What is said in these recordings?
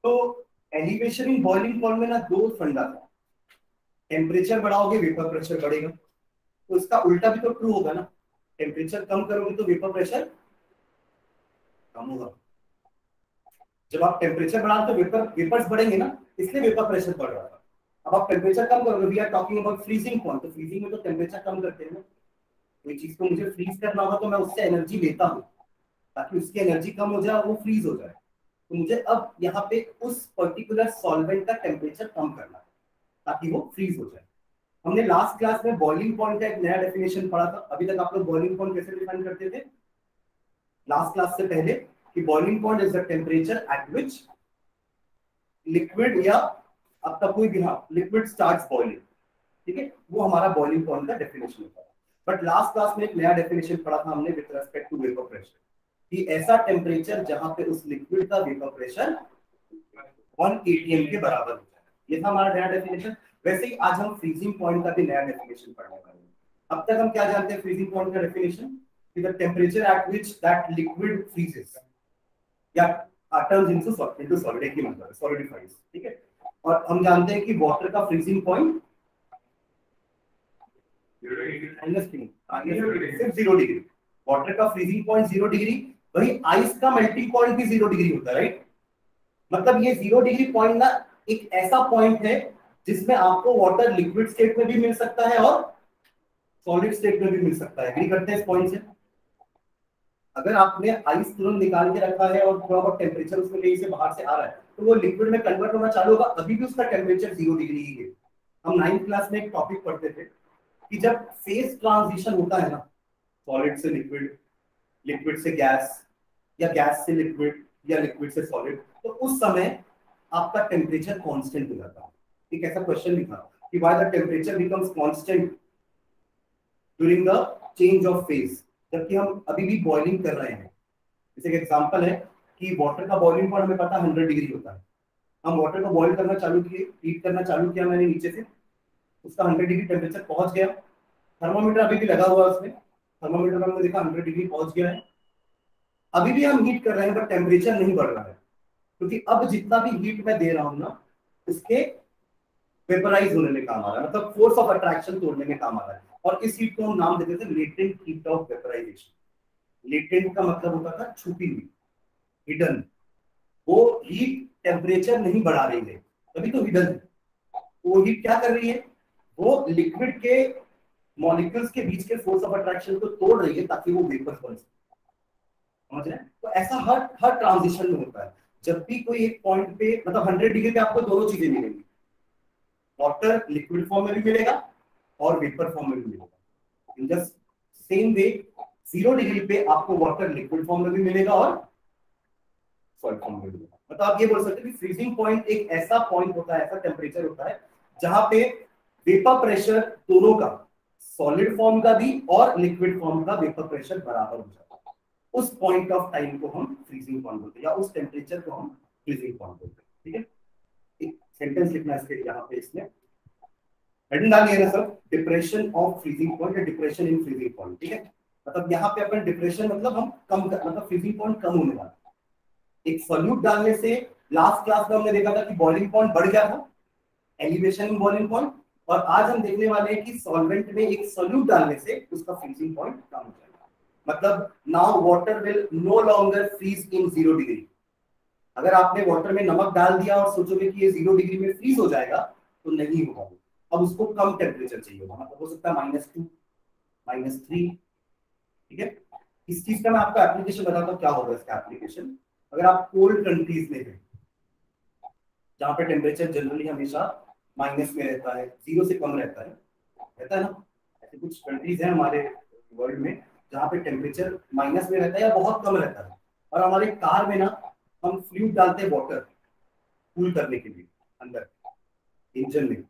तो elevation in boiling point में ना दो फंडा था, टेम्परेचर बढ़ाओगे वेपर प्रेशर बढ़ेगा, तो इसका उल्टा भी तो ट्रू होगा ना, टेम्परेचर कम करोगे तो वेपर प्रेशर कम होगा। जब आप टेम्परेचर बढ़ा तो वेपर्स बढ़ेंगे ना, इसलिए वेपर प्रेशर बढ़ रहा था। अब आप टेम्परेचर कम करोगे, we are talking about freezing point, तो फ्रीजिंग में तो टेम्परेचर कम करते हैं ना, कोई चीज को मुझे फ्रीज करना होगा तो मैं उससे एनर्जी लेता हूँ ताकि उसकी एनर्जी कम हो जाए और वो फ्रीज हो जाए। तो मुझे अब यहाँ पे उस पर्टिकुलर सॉल्वेंट का टेम्परेचर कम करना है ताकि वो फ्रीज हो जाए। हमने लास्ट क्लास में बॉइलिंग पॉइंट का एक नया डेफिनेशन पढ़ा था। अभी तक आप लोग बॉइलिंग पॉइंट कैसे डिफाइन करते थे लास्ट क्लास से पहले, कि boiling point is the temperature at which liquid या आपका कोई भी हाँ लिक्विड स्टार्ट्स बॉइलिंग, ठीक है, वो हमारा बॉइलिंग पॉइंट का डेफिनेशन होता है। बट लास्ट क्लास में एक नया डेफिनेशन पढ़ा था हमने with respect to vapour pressure, कि ऐसा टेम्परेचर जहां पे उस लिक्विड का वेपर प्रेशर 1 atm के बराबर हो जाए, ये था हमारा नया डेफिनेशन। वैसे ही आज हम फ्रीजिंग पॉइंट का भी नया डेफिनेशन पढ़ने वाले हैं। अब तक हम क्या जानते हैं फ्रीजिंग पॉइंट का डेफिनेशन, कि the temperature at which that liquid freezes या टर्न्स इनटू सॉलिड, एक ही मतलब है, सॉलिडिफाइज, ठीक है। और हम जानते हैं कि वाटर का फ्रीजिंग पॉइंट सिर्फ 0 डिग्री, वाटर का फ्रीजिंग पॉइंट 0 डिग्री, वही आइस का मेल्टिंग पॉइंट भी 0 डिग्री होता है, राइट। मतलब ये 0 डिग्री पॉइंट ना एक ऐसा पॉइंट है जिसमें आपको वाटर लिक्विड स्टेट में भी मिल सकता है और सॉलिड स्टेट में भी मिल सकता है। एग्री करते हैं इस पॉइंट से। अगर आपने आइस तुरंत निकाल के रखा है और थोड़ा बहुत टेम्परेचर उसमें कहीं से बाहर से आ रहा है तो वो लिक्विड में कन्वर्ट होना चालू होगा, अभी भी उसका टेम्परेचर 0 डिग्री ही है। हम 9th क्लास में एक टॉपिक पढ़ते थे कि जब फेज ट्रांजिशन होता है ना, सॉलिड से लिक्विड, लिक्विड से गैस, या गैस से लिक्विड, या लिक्विड से सॉलिड, तो उस समय आपका टेम्परेचर कांस्टेंट हो जाता है। एक ऐसा क्वेश्चन लिखा कि why the temperature becomes constant during the change of phase, जबकि हम अभी भी बॉइलिंग कर रहे हैं। जैसे एक एग्जांपल है कि वाटर का बॉइलिंग पॉइंट हमें पता है 100 डिग्री होता है, हम वाटर को बॉइल करना चालू किए, हीट करना चालू किया मैंने नीचे से, उसका 100 डिग्री टेम्परेचर पहुंच गया, थर्मामीटर अभी भी लगा हुआ है उसमें, थर्मामीटर में हमने देखा 100 डिग्री पहुंच गया है, अभी भी हम हीट कर रहे हैं बट टेम्परेचर नहीं बढ़ रहा है, क्योंकि अब जितना भी हीट मैं दे रहा हूं ना उसके वेपराइज होने में काम आ रहा है, मतलब फोर्स ऑफ अट्रैक्शन तोड़ने में काम आ रहा है। और इस हीट को हम नाम देते थे latent heat of vaporisation. Latent का मतलब होता था छुपी हुई, हिडन। वो हीट टेम्परेचर नहीं बढ़ा रही है, तभी तो हिडन है। वो हीट क्या कर रही है, वो लिक्विड के मॉलिक्यूल्स के बीच के फोर्स ऑफ अट्रैक्शन को तोड़ रही है ताकि वो वेपर बन सके, समझ रहे हैं। तो ऐसा हर हर ट्रांजिशन में होता है। जब भी कोई एक पॉइंट पे, मतलब 100 डिग्री पे आपको दोनों चीजें मिलेंगी, वाटर लिक्विड फॉर्म में भी मिलेगा और वेपर फॉर्म में भी मिलेगा। In the same way 0 degree पे आपको वाटर लिक्विड फॉर्म में भी मिलेगा और सॉलिड फॉर्म में भी मिलेगा। मतलब आप ये बोल सकते हैं कि फ्रीजिंग पॉइंट एक ऐसा पॉइंट होता है, ऐसा टेम्परेचर होता है जहां पे वेपर प्रेशर दोनों का, सॉलिड फॉर्म का भी और लिक्विड फॉर्म का वेपर प्रेशर बराबर हो जाता है। उस पॉइंट ऑफ टाइम को हम फ्रीजिंग पॉइंट बोलते हैं, या उस टेम्परेचर को हम फ्रीजिंग पॉइंट बोलते हैं, ठीक है। एक सेंटेंस लिखना इसके यहाँ पे, इसमें हेडिंग डालिए ना sir, depression of freezing point या डिप्रेशन इन फ्रीजिंग पॉइंट, ठीक है। मतलब यहाँ पे अपन डिप्रेशन मतलब हम कम कर, मतलब फ्रीजिंग पॉइंट कम होने वाला है। एक सॉल्यूट डालने से, लास्ट क्लास में हमने देखा था कि बॉइलिंग पॉइंट बढ़ गया था, एलिवेशन इन बॉइलिंग पॉइंट, और आज हम देखने वाले हैं कि सॉल्वेंट में एक सॉल्यूट डालने से उसका फ्रीजिंग पॉइंट कम हो जाएगा। मतलब now water will no longer freeze in 0 degree. अगर आपने वाटर में नमक डाल दिया और सोचोगे कि ये 0 डिग्री में फ्रीज हो जाएगा, तो नहीं होगा। अब उसको कम टेम्परेचर चाहिए होगा, मतलब हो सकता है -2, -3, ठीक है। इस चीज का मैं आपको एप्लीकेशन बताता हूँ क्या होगा इसका एप्लीकेशन। अगर आप कोल्ड कंट्रीज में हैं जहां पे टेम्परेचर जनरली हमेशा माइनस में रहता है, 0 से कम रहता है ना, ऐसे कुछ कंट्रीज हैं हमारे वर्ल्ड में जहाँ पे टेम्परेचर माइनस में रहता है या बहुत कम रहता है, और हमारे कार में ना हम फ्लूइड डालते हैं वाटर कूल करने के लिए अंदर इंजन में।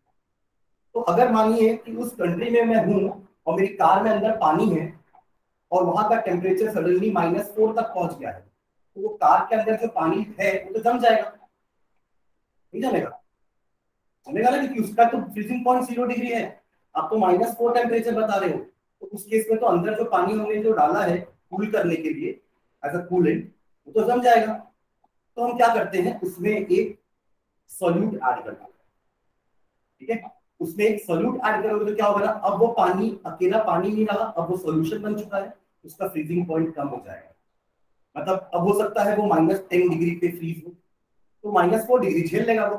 तो अगर मानिए कि उस कंट्री में मैं हूं और मेरी कार में अंदर पानी है और वहां का टेम्परेचर सडनली -4 तक पहुंच गया है, तो वो कार के अंदर जो पानी है वो तो जम जाएगा, नहीं जमेगा, जमेगा ना, क्योंकि उसका तो फ्रीजिंग पॉइंट 0 डिग्री है, आप तो -4 टेम्परेचर बता रहे हो। तो उस केस में तो अंदर जो पानी हमने जो डाला है कूल करने के लिए एज अ कूलेंट, वो तो जम जाएगा। तो हम क्या करते हैं, उसमें एक सॉल्यूट ऐड करना है, ठीक है। उसमें एक सॉल्यूट ऐड करोगे तो क्या होगा ना, अब वो पानी अकेला पानी नहीं रहा, अब वो सॉल्यूशन बन चुका है, उसका फ्रीजिंग पॉइंट कम हो जाएगा। मतलब अब हो सकता है वो -10 डिग्री पे फ्रीज हो, तो -4 डिग्री झेल लेगा वो।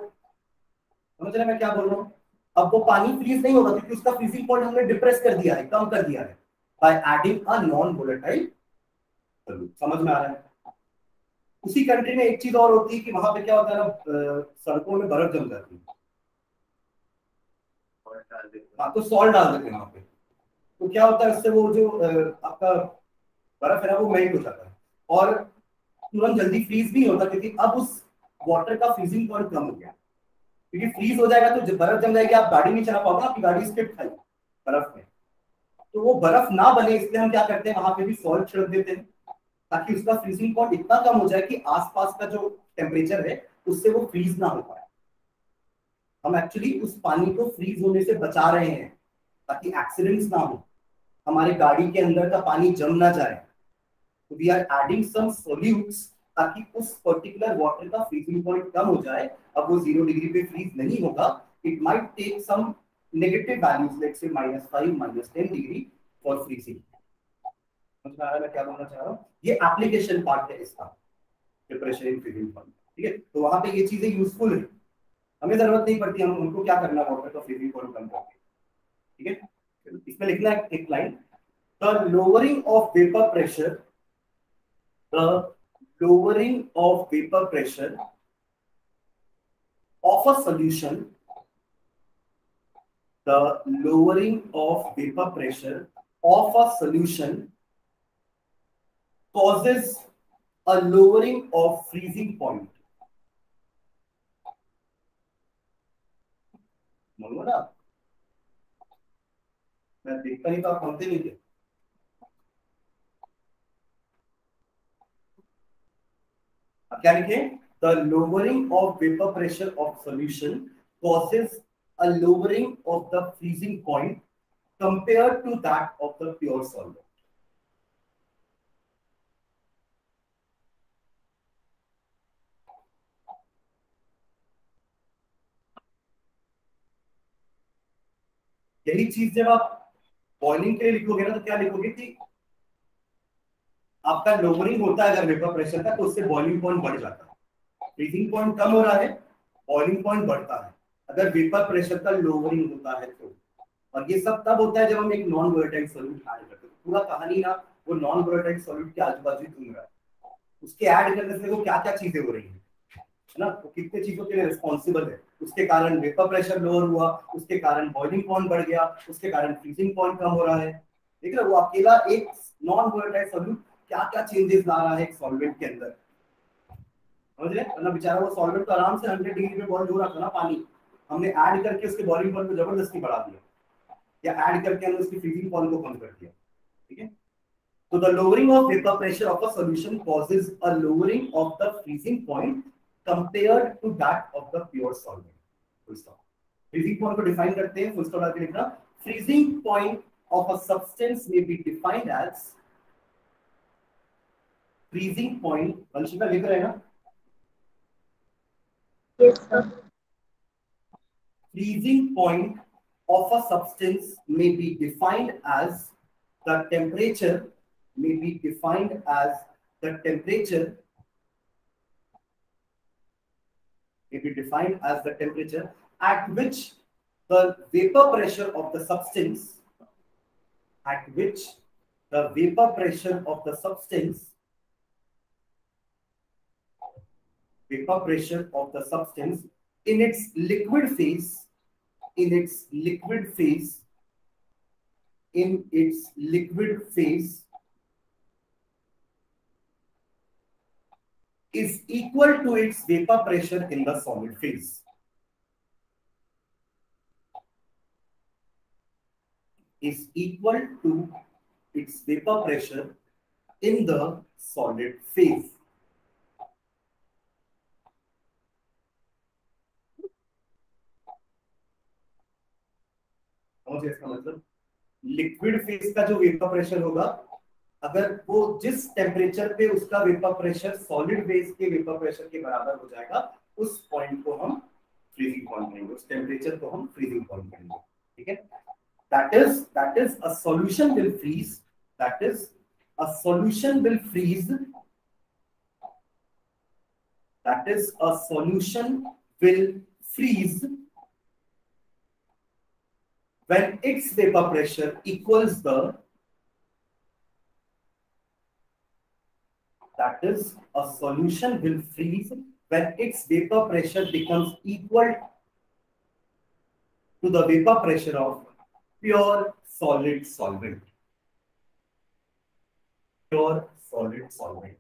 समझ रहे मैं क्या बोल रहा हूँ? अब वो पानी फ्रीज नहीं होगा क्योंकि उसका फ्रीजिंग पॉइंट हमने डिप्रेस कर दिया है, कम कर दिया है by adding a non volatile solute. समझ में आ रहा है? उसी कंट्री में एक चीज और होती है कि वहां पे क्या होता है ना, सड़कों में बर्फ जम जाती है। हाँ, तो सॉल्ट डाल देते हैं वहां पे, तो क्या होता है उससे वो जो आपका बर्फ है ना वो मेल्ट हो जाता है और तुरंत जल्दी फ्रीज नहीं होता, क्योंकि अब उस वाटर का फ्रीजिंग पॉइंट कम हो गया। क्योंकि फ्रीज हो जाएगा तो जब बर्फ जम जाएगी, आप गाड़ी नहीं चला पाओगे, आपकी गाड़ी स्किप खाएगी बर्फ में। तो वो बर्फ ना बने इसलिए हम क्या करते हैं, वहां पे भी सॉल्ट छिड़क देते हैं, ताकि उसका फ्रीजिंग पॉइंट इतना कम हो जाए कि आसपास का जो टेम्परेचर है उससे वो फ्रीज ना हो पाए। हम एक्चुअली उस पानी को फ्रीज होने से बचा रहे हैं ताकि एक्सीडेंट्स ना हो, हमारे गाड़ी के अंदर का पानी जम ना जाए। तो we are adding some solutes ताकि उस पर्टिकुलर वाटर का फ्रीजिंग पॉइंट कम हो जाए। अब वो 0 डिग्री पे फ्रीज नहीं होगा, it might take some negative values, let's say -5 -10 degree for freezing. समझ में आ रहा है मैं क्या बोलना चाह रहा हूँ? ये एप्लीकेशन पार्ट है इसका, प्रिपरेशन इन फ्रीजिंग पॉइंट, ठीक है। तो वहां पे ये चीजें यूजफुल है, हमें जरूरत नहीं पड़ती हम उनको क्या करना वाटर का फ्रीजिंग पॉइंट कम करके, ठीक है। इसमें लिखना है एक line, the lowering of vapour pressure, the lowering of vapor pressure of a solution, the lowering of vapor pressure of a solution causes a lowering of freezing point. बोलो ना, मैं देखता नहीं तो आप पढ़ते नहीं थे। अब क्या लिखे? The lowering of vapor pressure of solution causes a lowering of the freezing point compared to that of the pure solvent. यही चीज जब आप बॉइलिंग के लिए लिखोगे ना तो क्या लिखोगे कि आपका लोअरिंग होता है अगर वेपर प्रेशर का, तो उससे बॉइलिंग पॉइंट बढ़ जाता है। फ्रीजिंग पॉइंट कम हो रहा है, बॉइलिंग पॉइंट बढ़ता है अगर वेपर प्रेशर का लोअरिंग होता है तो। और ये सब तब होता है जब हम एक नॉन वोलेटाइल सॉल्यूट ऐड करते हैं। पूरा कहानी ना वो नॉन वोलेटाइल सॉल्यूट के आजू बाजू घूम रहा है, उसके ऐड करने से वो क्या क्या चीजें हो रही है ना, वो कितने चीजों के लिए रिस्पॉन्सिबल है। उसके कारण वेपर प्रेशर लोअर हुआ, उसके कारण बॉइलिंग पॉइंट बढ़ गया, उसके कारण फ्रीजिंग पॉइंट कम हो रहा है। देख रहे हो, वो अकेला एक नॉन वोलेटाइल सॉल्यूट क्या क्या चेंजेस ला रहा है एक सॉल्वेंट के अंदर। समझ रहे? वरना बेचारा वो सॉल्वेंट तो आराम से 100 डिग्री पे बॉइल हो रहा था ना पानी, हमने ऐड करके उसके बॉइलिंग पॉइंट को जबरदस्ती बढ़ा दिया, या ऐड करके हमने उसकी फ्रीजिंग पॉइंट को कम कर दिया, ठीक है। So the lowering of vapor pressure of a solution causes a lowering of the freezing point compared to that of the pure solvent. Full stop. Freezing point को define करते हैं, full stop डाल के लिखना। Freezing point of a substance may be defined as freezing point। Vanshika लिख रहे हैं ना? Yes, sir. Freezing point of a substance may be defined as the temperature, may be defined as the temperature, may be defined as the temperature at which the vapor pressure of the substance, at which the vapor pressure of the substance, vapor pressure of the substance in its liquid phase, in its liquid phase, in its liquid phase is equal to its vapor pressure in the solid phase. Is equal to its vapor pressure in the solid phase. समझिए इसका मतलब, liquid phase का जो vapour pressure होगा, अगर वो जिस temperature पे उसका वेपर प्रेशर सॉलिड फेज के वेपर प्रेशर के बराबर हो जाएगा, उस पॉइंट को हम फ्रीजिंग पॉइंट करेंगे, उस टेम्परेचर को हम फ्रीजिंग पॉइंट करेंगे, ठीक है। that is a solution will freeze, that is a solution will freeze, that is a solution will freeze when its vapor pressure equals the, that is a solution will freeze when its vapor pressure becomes equal to the vapor pressure of pure solid solvent, pure solid solvent।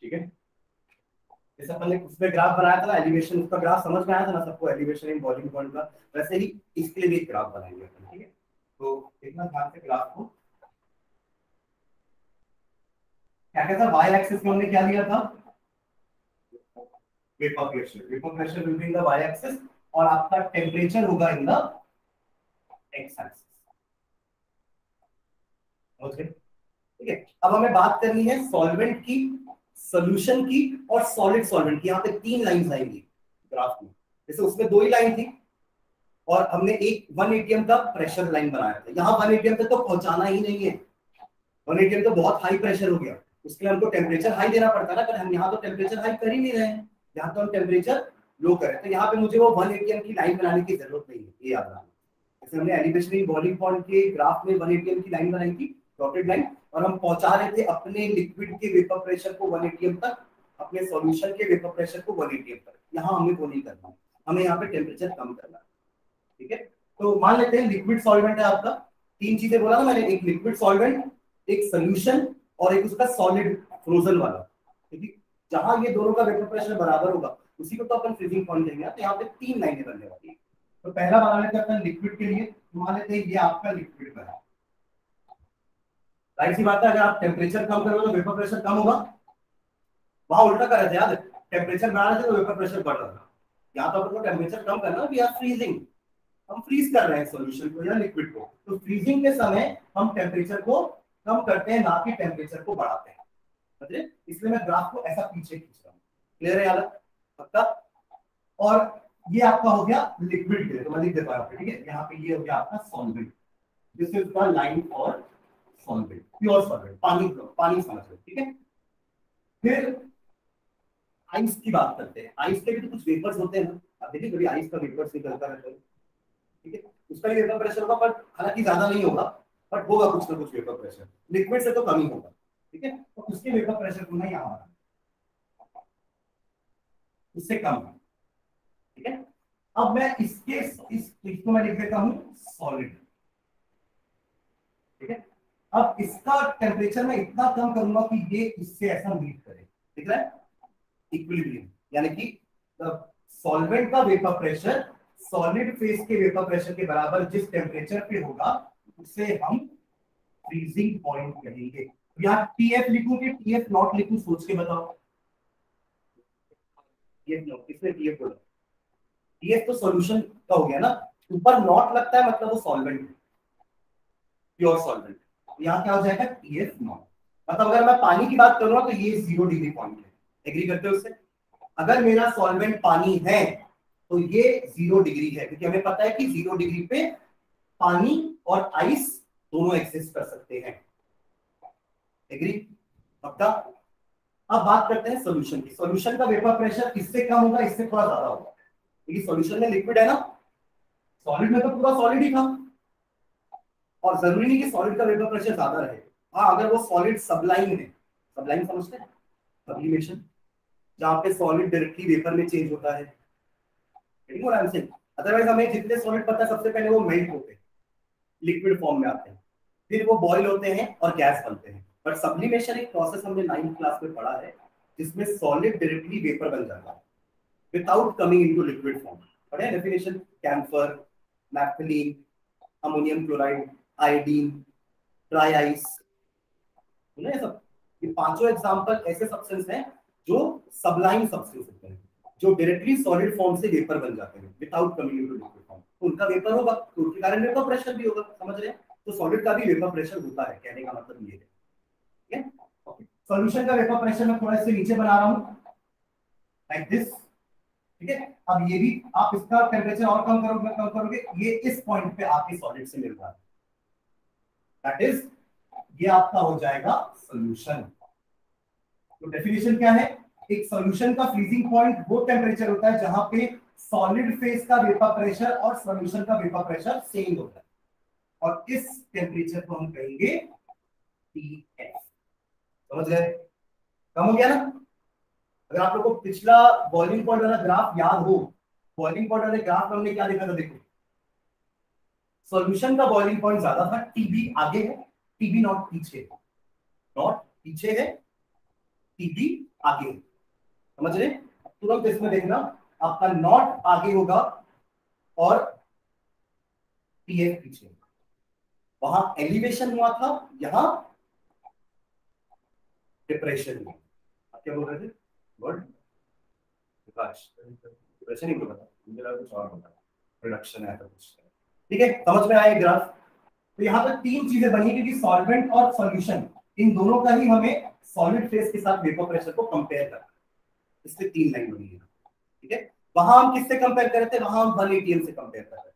ठीक है, जैसे अपन ने उसमें graph बनाया था ना elevation, उसका graph समझ में आया था ना सबको, एलिवेशन इन बॉइलिंग पॉइंट का, वैसे ही इसके लिए भी एक ग्राफ बनाएंगे अपन, ठीक है। तो देखना ध्यान से ग्राफ को, क्या क्या था, वाई एक्सिस में हमने क्या लिया था, vapour pressure, vapour pressure will be in the Y axis, और आपका टेम्परेचर होगा in the X axis, okay, ठीक है। अब हमें बात करनी है सॉल्वेंट की, सॉल्यूशन की और सॉलिड सॉल्वेंट की। यहाँ पे 3 लाइंस आएंगी ग्राफ में, जैसे उसमें 2 ही लाइन थी और हमने एक 1 atm का प्रेशर लाइन बनाया था, यहाँ 1 atm तक तो पहुंचाना ही नहीं है, 1 atm तो बहुत हाई प्रेशर हो गया, उसके लिए हमको टेम्परेचर हाई देना पड़ता है ना, पर हम यहाँ तो टेम्परेचर हाई कर ही नहीं रहे हैं, यहाँ तो हम टेम्परेचर लो करें, तो यहाँ पे मुझे वो 1 atm की लाइन बनाने की जरूरत नहीं है, ये याद रखना। जैसे हमने एलिवेशन बॉइलिंग पॉइंट के ग्राफ में 1 atm की लाइन बनाई थी, डॉटेड लाइन, और हम पहुंचा रहे थे अपने लिक्विड के वेपर प्रेशर को 1 atm तक, अपने सॉल्यूशन के वेपर प्रेशर को 1 atm तक, यहाँ हमें वो नहीं करना, हमें यहाँ पे टेम्परेचर कम करना है, ठीक है। तो मान लेते हैं लिक्विड सॉल्वेंट है आपका, 3 चीजें बोला ना मैंने, एक लिक्विड सॉल्वेंट, एक सोल्यूशन और एक उसका सॉलिड फ्रोजन वाला, ठीक है। जहां ये दोनों का वेपर प्रेशर बराबर होगा उसी को तो अपन फ्रीजिंग पॉइंट देंगे। तो यहाँ पे 3 लाइनें बनने वाली है। तो पहला बना लेते हैं अपन लिक्विड के लिए, मान लेते हैं ये आपका लिक्विड का है, राइट सी बात है, अगर आप टेम्परेचर कम करोगे तो वेपर प्रेशर कम होगा, वहां उल्टा कर रहे थे याद, टेम्परेचर बढ़ा रहे थे तो वेपर प्रेशर बढ़ रहा था, यहाँ तो अपन को टेम्परेचर कम करना, वी आर फ्रीजिंग, हम फ्रीज कर रहे हैं सॉल्यूशन को या लिक्विड को, तो फ्रीजिंग के समय हम टेम्परेचर को कम करते हैं, ना कि टेम्परेचर को बढ़ाते हैं, समझे, इसलिए मैं ग्राफ को ऐसा पीछे खींच रहा हूँ, क्लियर है यार पक्का। और ये आपका हो गया लिक्विड के लिए, तो मैं लिख देता हूँ, ठीक है, यहाँ पे ये हो गया आपका solvent, this is the line for solvent, pure solvent, पानी, पानी समझ लो, ठीक है। फिर आइस की बात करते हैं, आइस के भी तो कुछ वेपर्स होते हैं ना, आप देखिए कभी आइस का वेपर्स निकलता रहता है, ठीक है, उसका भी वेपर प्रेशर होगा, पर हालांकि ज्यादा नहीं होगा, बट होगा कुछ ना कुछ वेपर प्रेशर, लिक्विड से तो कम ही होगा, ठीक है। तो उसके वेपर प्रेशर को ना यहाँ उससे कम है, ठीक है। अब मैं इसको मैं लिख देता हूँ सॉलिड, ठीक है। अब इसका टेम्परेचर मैं इतना कम करूंगा कि ये इससे ऐसा मीट करे, ठीक है, इक्विलिब्रियम, यानी कि सॉल्वेंट का वेपर प्रेशर सॉलिड फेज के वेपर प्रेशर के बराबर जिस टेम्परेचर पे होगा उसे हम फ्रीजिंग पॉइंट कहेंगे। यहाँ टीएफ लिखूं कि टीएफ नॉट लिखूं, सोच के बताओ, टीएफ नॉट, इसमें टीएफ बोला, टीएफ तो सॉल्यूशन का हो गया ना, ऊपर नॉट लगता है मतलब वो सॉल्वेंट है, प्योर सॉल्वेंट, यहाँ क्या हो जाएगा टीएफ नॉट, मतलब अगर मैं पानी की बात करूंगा तो ये 0 डिग्री पॉइंट है, एग्री करते हो उससे, अगर मेरा सॉल्वेंट पानी है तो ये 0 डिग्री है, क्योंकि हमें पता है कि 0 डिग्री पे पानी और आइस दोनों एग्जिस्ट कर सकते हैं, एग्री पक्का। अब बात करते हैं सॉल्यूशन की, सॉल्यूशन का वेपर प्रेशर इससे कम होगा, इससे थोड़ा ज्यादा होगा, क्योंकि सॉल्यूशन में लिक्विड है ना, सॉलिड में तो पूरा सॉलिड ही था, और जरूरी नहीं कि सॉलिड का वेपर प्रेशर ज्यादा रहे, हाँ अगर वो सॉलिड सबलाइन है, सबलाइन समझते हैं, सब्लिमेशन, जहां पे सॉलिड डायरेक्टली वेपर में चेंज होता है, अदरवाइज हमें जितने सॉलिड पता है सबसे पहले वो मेल्ट होते हैं, लिक्विड फॉर्म में आते हैं, फिर वो बॉयल होते हैं और गैस बनते हैं, बट सब्लिमेशन एक प्रोसेस हमने 9th क्लास में पढ़ा है जिसमें सॉलिड डायरेक्टली वेपर बन जाता है without coming into liquid form, पढ़े definition, camphor, naphthalene, ammonium chloride, iodine, dry ice, ये सब, ये पांचों एग्जांपल ऐसे सब्सटेंस हैं जो सबलाइन सब्सटेंस होते हैं, जो डायरेक्टली सॉलिड फॉर्म से वेपर बन जाते हैं without coming into liquid form, तो उनका वेपर होगा, तो उसके कारण वेपर प्रेशर भी होगा, समझ रहे हैं, तो सॉलिड का भी वेपर प्रेशर होता है, कहने का मतलब ये है, ठीक है। सॉल्यूशन का वेपर प्रेशर मैं थोड़ा इससे नीचे बना रहा हूं लाइक दिस, ठीक है। अब ये भी आप इसका टेम्परेचर और कम करोगे, ये इस पॉइंट पे आपके सॉलिड से मिल रहा है, दैट इज ये आपका हो जाएगा सॉल्यूशन। तो डेफिनेशन क्या है, एक सॉल्यूशन का फ्रीजिंग पॉइंट वो टेम्परेचर होता है जहां पे सॉलिड फेज का वेपर प्रेशर और सॉल्यूशन का वेपर प्रेशर सेम होता है, और इस टेम्परेचर को हम कहेंगे TF। समझ गए, कम हो गया ना। अगर आप लोगों को पिछला बॉइलिंग पॉइंट वाला ग्राफ याद हो, बॉइलिंग पॉइंट वाले ग्राफ में हमने क्या देखा था, देखो सॉल्यूशन का बॉइलिंग पॉइंट ज्यादा था, टीबी आगे है, टीबी नॉट पीछे, नॉट पीछे है, टीबी आगे है। समझ रहे, तुरंत इसमें देखना आपका नॉट आगे होगा और टीएफ पीछे, वहां एलिवेशन हुआ था, यहां डिप्रेशन हुआ। आप क्या बोल रहे थे, वर्ड विकास, डिप्रेशन ही बोला था, मुझे लगा कुछ और होता, प्रोडक्शन है तो कुछ, ठीक है। समझ में आया ग्राफ। तो यहाँ पर तीन चीजें बनी, क्योंकि सॉल्वेंट और सॉल्यूशन इन दोनों का ही हमें सॉलिड फेज के साथ वेपर प्रेशर को कंपेयर करना, इसलिए तीन लाइन बनी है, ठीक है। वहां हम किससे कंपेयर कर रहे थे, वहां हम 1 atm से कंपेयर कर रहे थे,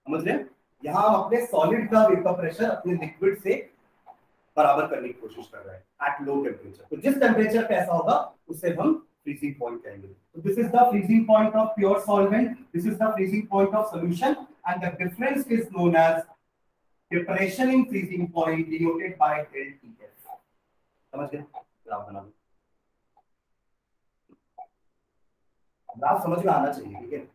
समझ रहे हैं। यहाँ हम अपने सॉलिड का वेपर प्रेशर अपने लिक्विड से बराबर करने की कोशिश कर रहे हैं एट लो टेम्परेचर। तो जिस टेम्परेचर पे ऐसा होगा उसे हम फ्रीजिंग पॉइंट कहेंगे। तो this is the freezing point of pure solvent, this is the freezing point of solution, and the difference is known as depression in freezing point denoted by ΔTF। समझ गए, graph बना लो, graph समझ में आना चाहिए, ठीक है।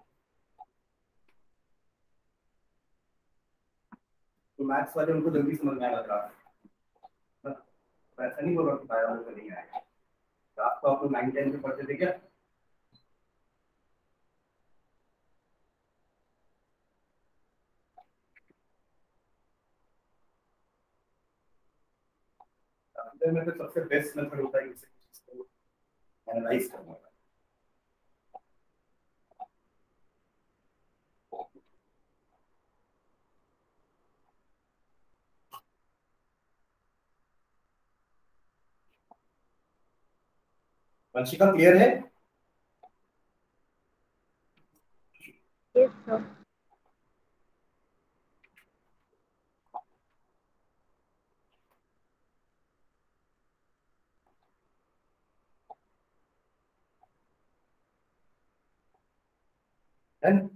तो मैथ्स वाले उनको जल्दी समझ में आएगा ग्राफ, ऐसा नहीं बोल रहा कि बायोलॉजी में नहीं आएगा। ग्राफ तो आप लोग 9 10 में पढ़ते थे क्या। कंप्यूटर में तो सबसे बेस्ट मेथड होता है किसी चीज को एनालाइज करने का। वंशिका क्लियर है। Yes, sir. डन।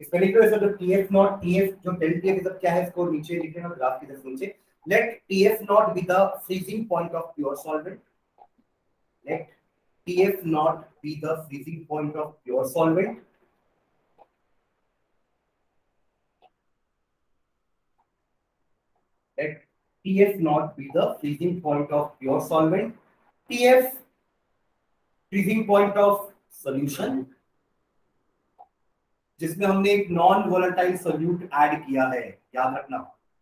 इसमें लिख लो ऐसा, जो टीएफ नॉट, टीएफ जो डेल टीएफ सब क्या है, इसको नीचे लिख लेना ग्राफ के जस्ट नीचे। Let TF not be the freezing point of pure solvent, let TF not be the freezing point of pure solvent, let TF not be the freezing point of pure solvent, TF freezing point of solution, जिसमें हमने एक non volatile solute add किया है। याद रखना,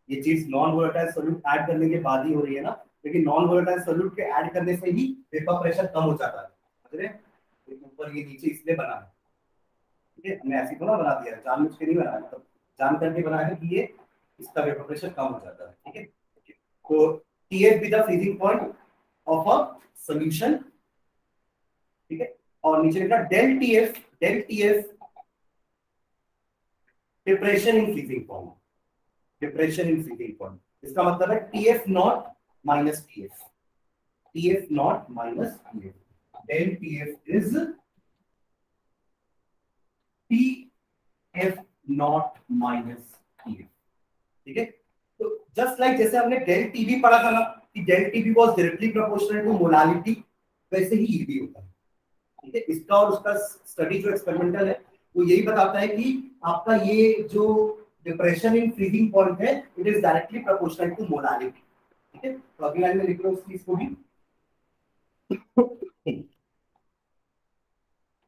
ये चीज non volatile solute add करने के बाद ही हो रही है ना, लेकिन नॉन वोलेटाइल सोल्यूट के ऐड करने से ही वेपर प्रेशर कम हो जाता है। समझ रहे हैं, ऊपर ये नीचे इसलिए बना है, ठीक है। हमने ऐसी थोड़ा बना दिया है, जानबूझ के नहीं बनाया, मतलब जान करके बनाया है कि ये इसका वेपर प्रेशर कम हो जाता है, ठीक है। तो TF be the freezing point of a solution, ठीक है। और नीचे लिखना del TF, del TF depression in freezing point, depression in freezing point, इसका मतलब है TF not minus TF, TF not minus TF, del TF is TF not minus TF, ठीक है। तो जस्ट लाइक जैसे हमने डेल टीबी पढ़ा था ना कि del TB was directly proportional to molality, वैसे ही ये भी होता है, ठीक है। इसका और उसका स्टडी जो एक्सपेरिमेंटल है वो यही बताता है कि आपका ये जो डिप्रेशन इन फ्रीजिंग पॉइंट है it is directly proportional to molality, ठीक है। तो अगली लाइन में लिख लो उस चीज को भी,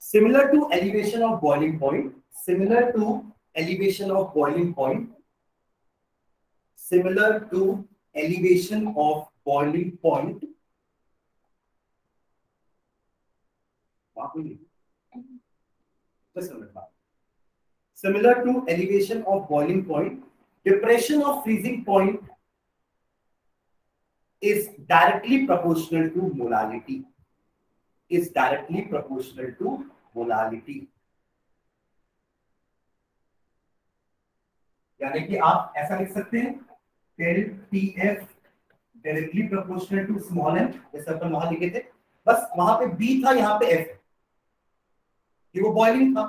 similar to elevation of boiling point, similar to elevation of boiling point, similar to elevation of boiling point, similar to elevation of boiling point, depression of freezing point is directly proportional to molality. Is directly proportional to molality. यानी कि आप ऐसा लिख सकते हैं del TF directly proportional to small m, जैसे अपन वहां लिखे थे, बस वहां पे B था, यहाँ पे F है, ये वो बॉइलिंग था,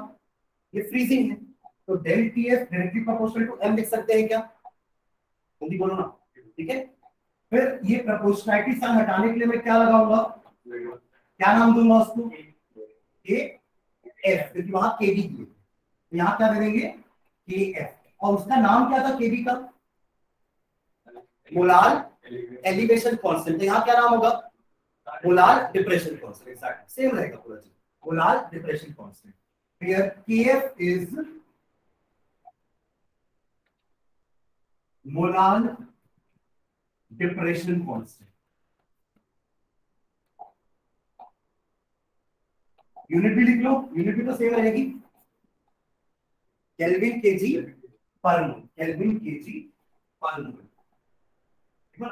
ये फ्रीजिंग है, तो del TF directly proportional to m लिख सकते हैं क्या? जल्दी बोलो ना, ठीक है। फिर ये प्रोपोर्शनैलिटी साइन हटाने के लिए मैं क्या लगाऊंगा, क्या नाम दूंगा उसको, के एफ, क्योंकि वहां के बी दिए, यहाँ क्या दे देंगे, के एफ, और उसका नाम क्या था केबी का, मोलार एलिवेशन कांस्टेंट, यहाँ क्या नाम होगा, molar depression constant, exact same रहेगा पूरा चीज, molar depression constant. Here KF is molar depression constant. Unit भी लिख लो, यूनिट भी तो सेम रहेगी, केल्विन केजी पर मोल, केल्विन केजी पर मोल, ठीक है ना।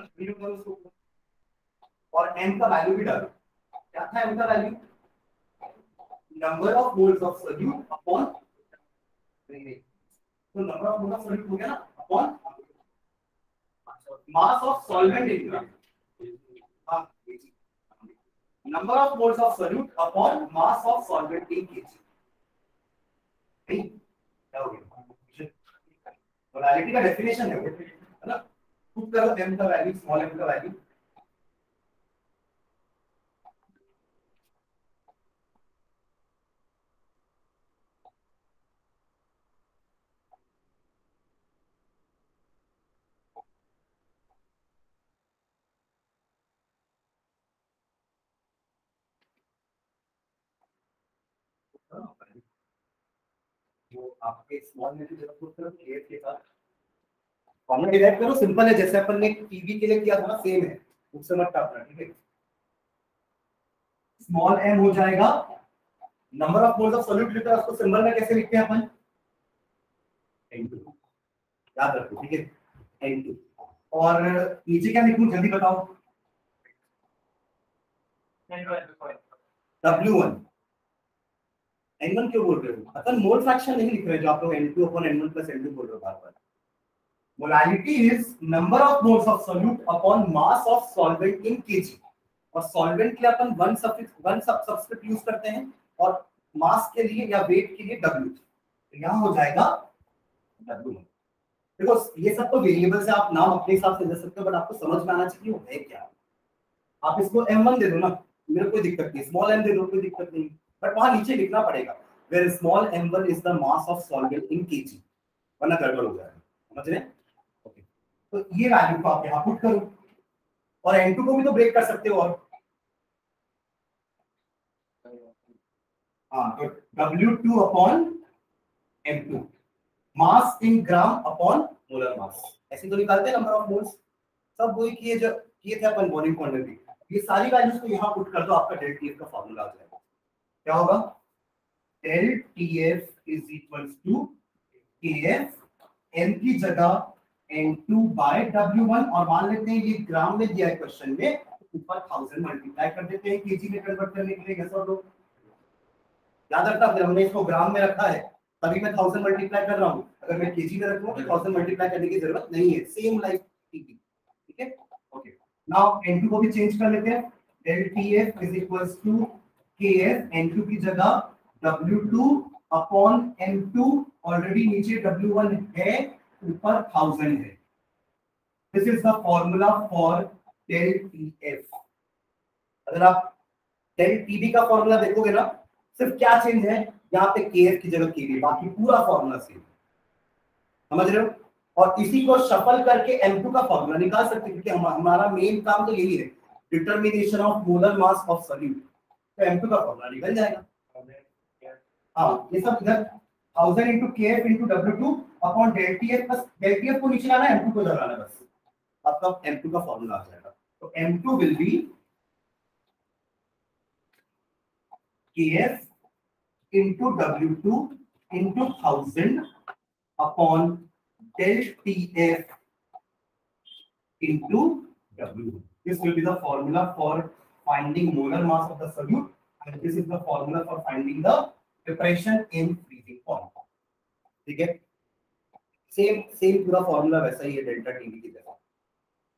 और m का वैल्यू भी डालो, क्या था m का value, number of moles of solute upon, तो number of moles of solute हो गया ना, upon mass of solvent in gram, number of moles of solute upon mass of solvent in kg। क्या हो गया, मोलालिटी का definition है ना, पुट करो m का वैल्यू, स्मॉल m का वैल्यू, वो आपके स्मॉल में जब पुट करो केएफ के साथ फॉर्मूला डिराइव करो, सिंपल है, जैसे अपन ने टीवी के लिए किया था ना, सेम है, उससे मत टापना, ठीक है। स्मॉल m हो जाएगा number of moles of solute लिखा, उसको सिंबल में कैसे लिखते हैं अपन, n2, याद रखो, ठीक है, n2। और नीचे क्या लिखूं, जल्दी बताओ, W1, n1 क्यों बोल रहे हो, अपन मोल फ्रैक्शन नहीं लिख रहे जो आप लोग n2 upon n1 plus n2 बोल रहे हो बार बार। Molality is number of moles of solute upon mass of solvent in KG, और सॉल्वेंट के लिए अपन वन सब्स्टिट्यूट यूज करते हैं, और मास के लिए या वेट के लिए W, तो यहाँ हो जाएगा W1। देखो ये सब तो वेरिएबल्स है, आप नाम अपने हिसाब से दे सकते हो, बट आपको समझ में आना चाहिए वो है क्या। आप इसको m1 दे दो ना, मेरे कोई दिक्कत नहीं, स्मॉल m दे दो, कोई दिक्कत नहीं, बट वहां नीचे लिखना पड़ेगा where small m1 is the mass of solvent in kg, वरना गड़बड़ हो जाएगा, समझ रहे हैं। ओके, तो ये वैल्यू को आप यहां पुट करो, और n2 को भी तो ब्रेक कर सकते हो, और हाँ, तो W2 अपॉन m2, मास इन ग्राम अपॉन मोलर मास, ऐसे तो निकालते हैं नंबर ऑफ मोल्स, सब वही किए जो किए थे अपन बॉइलिंग पॉइंट में भी। ये सारी वैल्यूज को यहां पुट कर दो, आपका डेल टीएफ का फार्मूला आ जाएगा, क्या होगा, del TF is equals to KF n की जगह n2 बाय W1, और मान लेते हैं ये ग्राम में दिया है क्वेश्चन में, ऊपर 1000 मल्टीप्लाई कर देते हैं केजी में कन्वर्ट करने के लिए, कैसा लोग याद रखना, फिर हमने इसको ग्राम में रखा है तभी मैं 1000 मल्टीप्लाई कर रहा हूं, अगर मैं केजी में रखूंगा तो 1000 मल्टीप्लाई करने की जरूरत नहीं है, सेम लाइक टीपी, ठीक है। ओके, नाउ n2 को भी चेंज कर लेते हैं, del tf is equals to kf, n2 की जगह W2 अपॉन m2, ऑलरेडी नीचे W1 है, ऊपर 1000 है, this is the formula for del tf। अगर आप del tb का फॉर्मूला देखोगे ना, सिर्फ क्या चेंज है, यहाँ पे kf की जगह kb, बाकी पूरा फॉर्मूला सेम, समझ रहे हो। और इसी को शफल करके m2 का फॉर्मूला निकाल सकते हैं, क्योंकि हमारा मेन काम तो यही है, determination of molar mass of solute, तो m2 का फॉर्मूला निकल जाएगा। हाँ, ये सब इधर 1000 into kf into W2 upon del tf, बस del tf को नीचे लाना है, m2 को इधर लाना है, बस आपका m2 का फॉर्मूला आ जाएगा। तो m2 will be kf into W2 into 1000 upon del TF into W1। This will be the formula for finding molar mass of the solute, and this is the formula for finding the depression in freezing point. ठीक है, same पूरा formula वैसा ही है delta TV की तरह,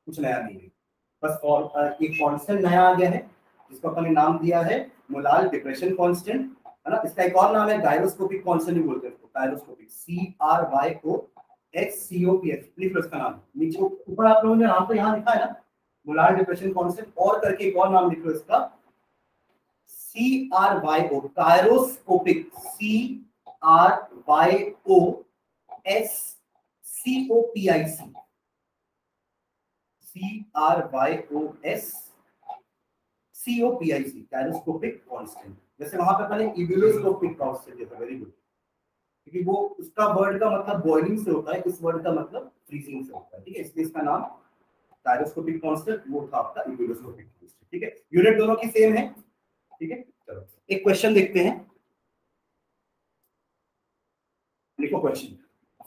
कुछ नया नहीं है, बस और एक कांस्टेंट नया आ गया है जिसको अपन ने नाम दिया है मोलार डिप्रेशन कांस्टेंट, है ना। इसका एक और नाम है गायरोस्कोपिक कांस्टेंट भी बोलते हैं इसको, गायरोस्कोपिक, CRYOSCOPS, लिख लो इसका नाम नीचे ऊपर, आप लोगों ने नाम तो यहाँ लिखा है ना मोलार डिप्रेशन कांस्टेंट, और करके एक और नाम लिख लो इसका CRYO gyroscopic, CRYOSCOPIC gyroscopic constant. जैसे वहां पे पहले इबुलोस्कोपिक कांस्टेंट है, वेरी गुड, क्योंकि वो उसका वर्ड का मतलब बॉइलिंग से होता है, इस वर्ड का मतलब फ्रीजिंग से होता है, ठीक है, इसलिए इसका नाम गायरोस्कोपिक कांस्टेंट, वो था आपका इबुलोस्कोपिक कांस्टेंट, ठीक है। यूनिट दोनों की सेम है, ठीक है। चलो एक क्वेश्चन देखते हैं, लिखो question,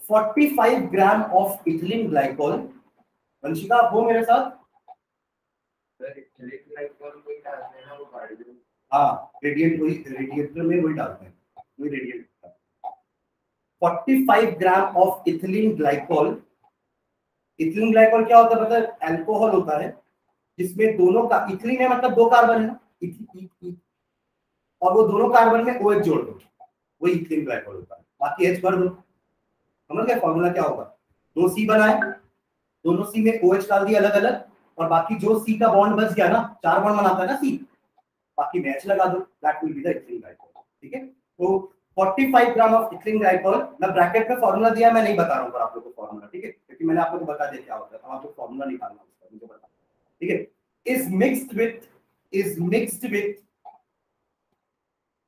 45 gram of ethylene glycol, Vanshika आप हो मेरे साथ, हाँ रेडिएंट वही, रेडिएटर में वही डालते हैं, वही radiant, 45 gram of ethylene glycol, ethylene glycol क्या होता है पता है, अल्कोहल होता है जिसमें दोनों का, इथिलीन है मतलब 2 कार्बन है ना, और वो दोनों कार्बन में OH जोड़ दो, वही इथिलीन ग्लाइकोल होता है, बाकी H भर दो, समझ गए फॉर्मूला क्या होगा, 2 C बनाए, दोनों C में OH डाल दिया अलग अलग, और बाकी जो C का बॉन्ड बच गया ना, 4 बॉन्ड बनाता है ना C, बाकी में H लगा दो, that will be the ethylene glycol, ठीक है। तो 45 ग्राम ऑफ इथिलीन ग्लाइकोल, मैं ब्रैकेट में फॉर्मूला दिया, मैं नहीं बता रहा हूं पर आप लोगों को फॉर्मूला, ठीक है, क्योंकि मैंने आप लोगों को बता दिया क्या होता है, अब आपको फॉर्मूला निकालना उसका, मुझे बता, ठीक है। Is mixed with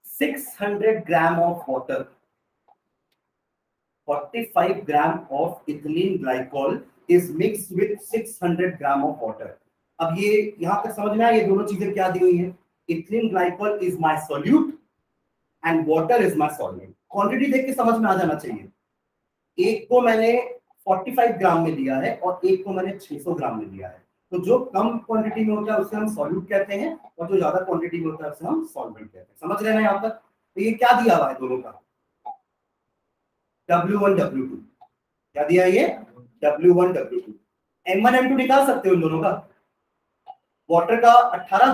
600 gram of water, 45 gram of ethylene glycol is mixed with 600 gram of water. अब ये यहां तक समझ में आया, ये दोनों चीजें क्या दी हुई है, ethylene glycol is my solute and water is my solvent, quantity देख के समझ में आ जाना चाहिए, एक को मैंने 45 ग्राम में लिया है और एक को मैंने 600 ग्राम में लिया है, तो जो कम क्वांटिटी में होता है उसे हम सॉल्यूट कहते हैं, और जो ज्यादा क्वांटिटी में होता है उसे हम सॉल्वेंट कहते हैं, समझ रहे हैं यहाँ तक। तो ये क्या दिया हुआ है दोनों का, W1 W2, क्या दिया है ये, W1 W2, M1 M2 निकाल सकते हो इन दोनों का, वाटर का 18,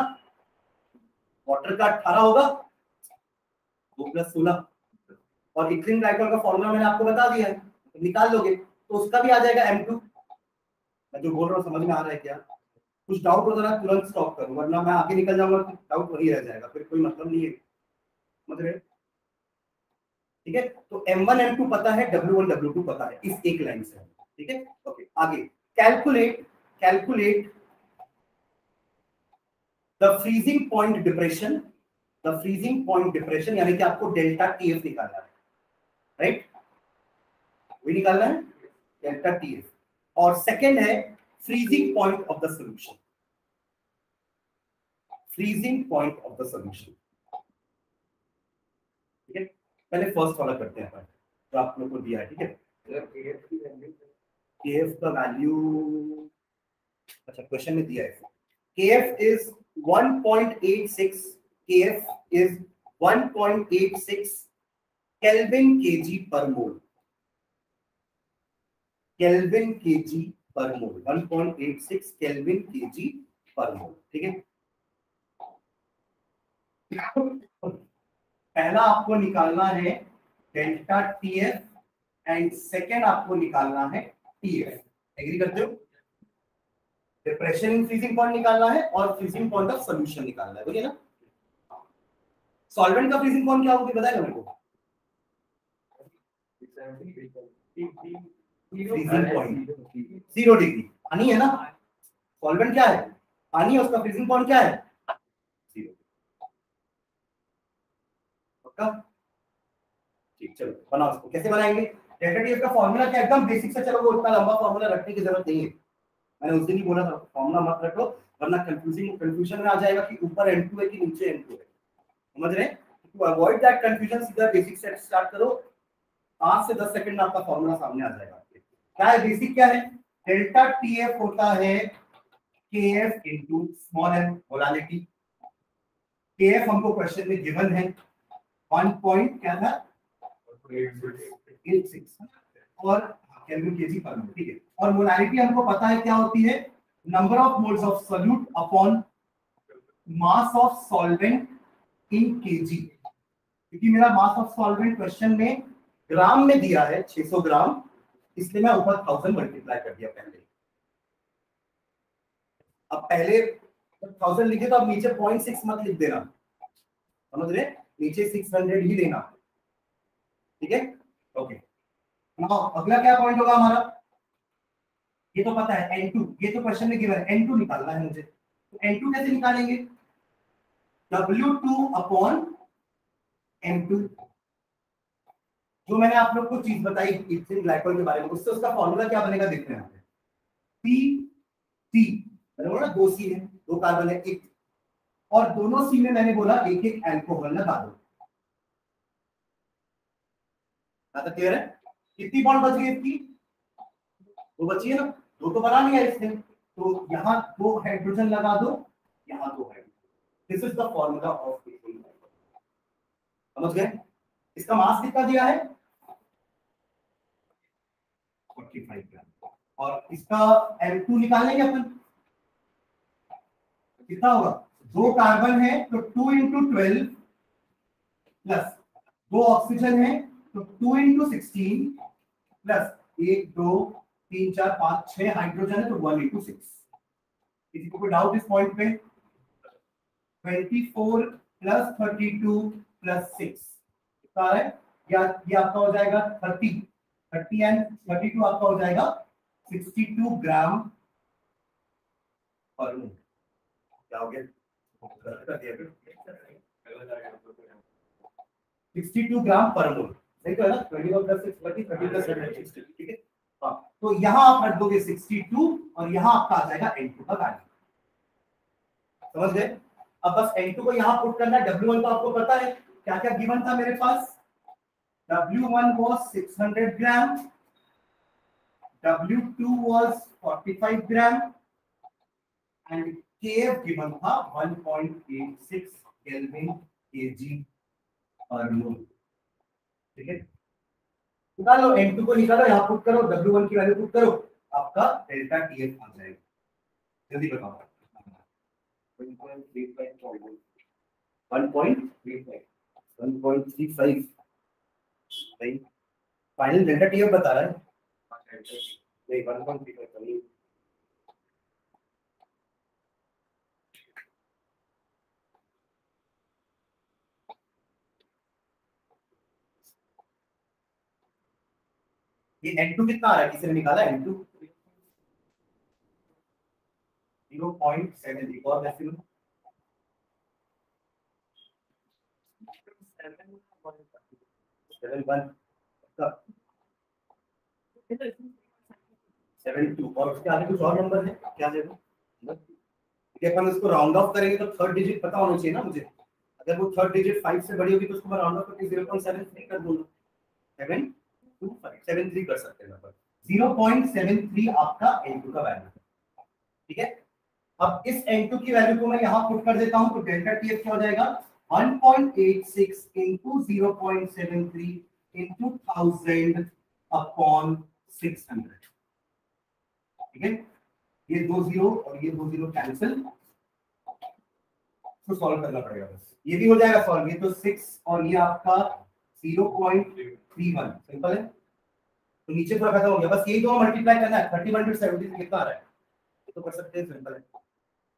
वाटर का 18 होगा 2 + 16, और इथिलीन ग्लाइकोल का फॉर्मूला मैंने आपको बता दिया है, तो निकाल लोगे तो उसका भी आ जाएगा M2। मैं जो बोल रहा हूँ समझ में आ रहा है क्या, कुछ डाउट हो तो तुरंत स्टॉप करो, वरना मैं आगे निकल जाऊंगा तो डाउट वही रह जाएगा, फिर कोई मतलब नहीं है, समझ रहे, ठीक है। तो M1 M2 पता है, W1 W2 पता है, इस एक लाइन से, ठीक है। ओके आगे, calculate the freezing point depression, the freezing point depression यानी कि आपको डेल्टा TF निकालना है, राइट, वही निकालना है डेल्टा TF, और सेकंड है freezing point of the solution, freezing point of the solution, ठीक है। पहले फर्स्ट वाला करते हैं अपन, जो आप लोग को दिया है, ठीक है। KF का वैल्यू, अच्छा क्वेश्चन में दिया है, KF is 1.86, KF is 1.86 kelvin kg पर मोल, केल्विन kg पर मोल, 1.86 केल्विन kg पर मोल, ठीक है। पहला आपको निकालना है डेल्टा TF एंड सेकेंड आपको निकालना है TF, एग्री करते हो, डिप्रेशन इन फ्रीजिंग पॉइंट निकालना है और फ्रीजिंग पॉइंट ऑफ सॉल्यूशन निकालना है, बोलिए ना। सॉल्वेंट का फ्रीजिंग पॉइंट क्या होगा बताएगा मेरे को, फ्रीजिंग पॉइंट 0 डिग्री, पानी है ना, सॉल्वेंट क्या है, पानी है, उसका फ्रीजिंग पॉइंट क्या है 0, पक्का, ठीक। चलो बनाओ इसको, कैसे बनाएंगे, डेल्टा TF का फॉर्मूला क्या, एकदम बेसिक से, चलो वो इतना लंबा फॉर्मूला रखने की जरूरत नहीं है, मैंने उस दिन ही बोला था फॉर्मूला मत रखो, वरना कंफ्यूजन में आ जाएगा कि ऊपर N2 है कि नीचे N2 है, समझ रहे हैं। टू अवॉइड दैट कंफ्यूजन सीधा बेसिक से स्टार्ट करो, 5 से 10 सेकंड में आपका फॉर्मूला सामने आ जाएगा। क्या है बेसिक, क्या है, डेल्टा TF होता है KF into small m molality. KF हमको क्वेश्चन में गिवन है 1 पॉइंट क्या था 86 और केल्विन केजी पर मोल, ठीक है। और मोलालिटी हमको पता है क्या होती है, number of moles of solute upon mass of solvent in KG. क्योंकि मेरा मास ऑफ सॉल्वेंट क्वेश्चन में ग्राम में दिया है 600 ग्राम, इसलिए मैं ऊपर 1000 मल्टीप्लाई कर दिया पहले। अब पहले 1000 लिखे तो अब नीचे 0.6 मत लिख देना, समझ रहे, नीचे 600 ही लेना, ठीक है। ओके, नाउ अगला क्या पॉइंट होगा हमारा, ये तो पता है N2, ये तो क्वेश्चन में गिवन है, N2 निकालना है मुझे। तो N2 कैसे निकालेंगे, W2 अपॉन M2। जो मैंने आप लोग को चीज बताई इथेन ग्लाइकोल के बारे में, उससे उसका फॉर्मूला क्या बनेगा देखते हैं। P मैंने बोला 2 C है, 2 कार्बन है, एक, और दोनों सी में मैंने बोला एक एक एल्कोहल लगा दो। क्लियर है, कितनी बॉन्ड बच गई इसकी, 2 बची है ना, 2 तो बना लिया इसने, तो यहाँ 2 हाइड्रोजन लगा दो, यहाँ 2 hydrogen. This is the formula of ethane glycol, समझ गए। इसका मास कितना दिया है 45 ग्राम, और इसका M2 निकालेंगे अपन, कितना होगा, 2 कार्बन है तो 2 इंटू 12 प्लस 2 ऑक्सीजन है तो 2 इंटू 16 प्लस 1 2 3 4 5 6 हाइड्रोजन है तो 1 इंटू 6। किसी को कोई डाउट इस पॉइंट पे, 24 प्लस 32 प्लस 6 कितना है, ये आपका हो जाएगा 30 एंड 32 आपका हो जाएगा 62 ग्राम पर मोल। क्या हो गया, 62 ग्राम पर मोल, सही तो है ना, 21 प्लस 6 30 प्लस 60, ठीक है। हाँ, तो यहाँ आप रख दोगे 62 और यहाँ आपका आ जाएगा N2 का वैल्यू, समझ गए। अब बस N2 को यहाँ पुट करना है। W1 तो आपको पता है क्या क्या गिवन था मेरे पास, W1 was 600 gram, W2 was 45 gram and KF given था 1.86 केल्विन केजी पर मोल, ठीक है। निकालो N2 को, निकालो यहाँ पुट करो, W1 की वैल्यू पुट करो, आपका डेल्टा TF आ जाएगा। जल्दी बताओ, 1.35 फाइनल डेल्टा TF बता रहा है, नहीं 1.35 ये N2 कितना आ रहा है, किसी ने निकाला N2 0.7 और मैक्सिमम 72 और उसके आगे कुछ और नंबर है क्या है वो, ठीक है। अपन इसको राउंड ऑफ करेंगे तो थर्ड डिजिट पता होना चाहिए ना मुझे, अगर वो थर्ड डिजिट 5 से बड़ी होगी तो उसको मैं राउंड ऑफ करके 0.73 कर दूंगा, 72573 कर सकते हैं नंबर, 0.73 आपका N2 का वैल्यू, ठीक है। अब इस N2 की वैल्यू को मैं यहां पुट कर देता हूं तो डेल्टा TF क्या हो जाएगा 1.86 into 0.73 into 1000 upon 600, ठीक है। ये 2 0 और ये 2 0 कैंसिल, तो सॉल्व करना पड़ेगा बस, ये भी हो जाएगा सॉल्व, ये तो 6 और ये आपका 0.31 सिंपल है, तो नीचे थोड़ा खत्म हो गया, बस यही दो मल्टीप्लाई करना है। 31 into 73 कितना आ रहा है, ये तो कर सकते हैं, सिंपल है।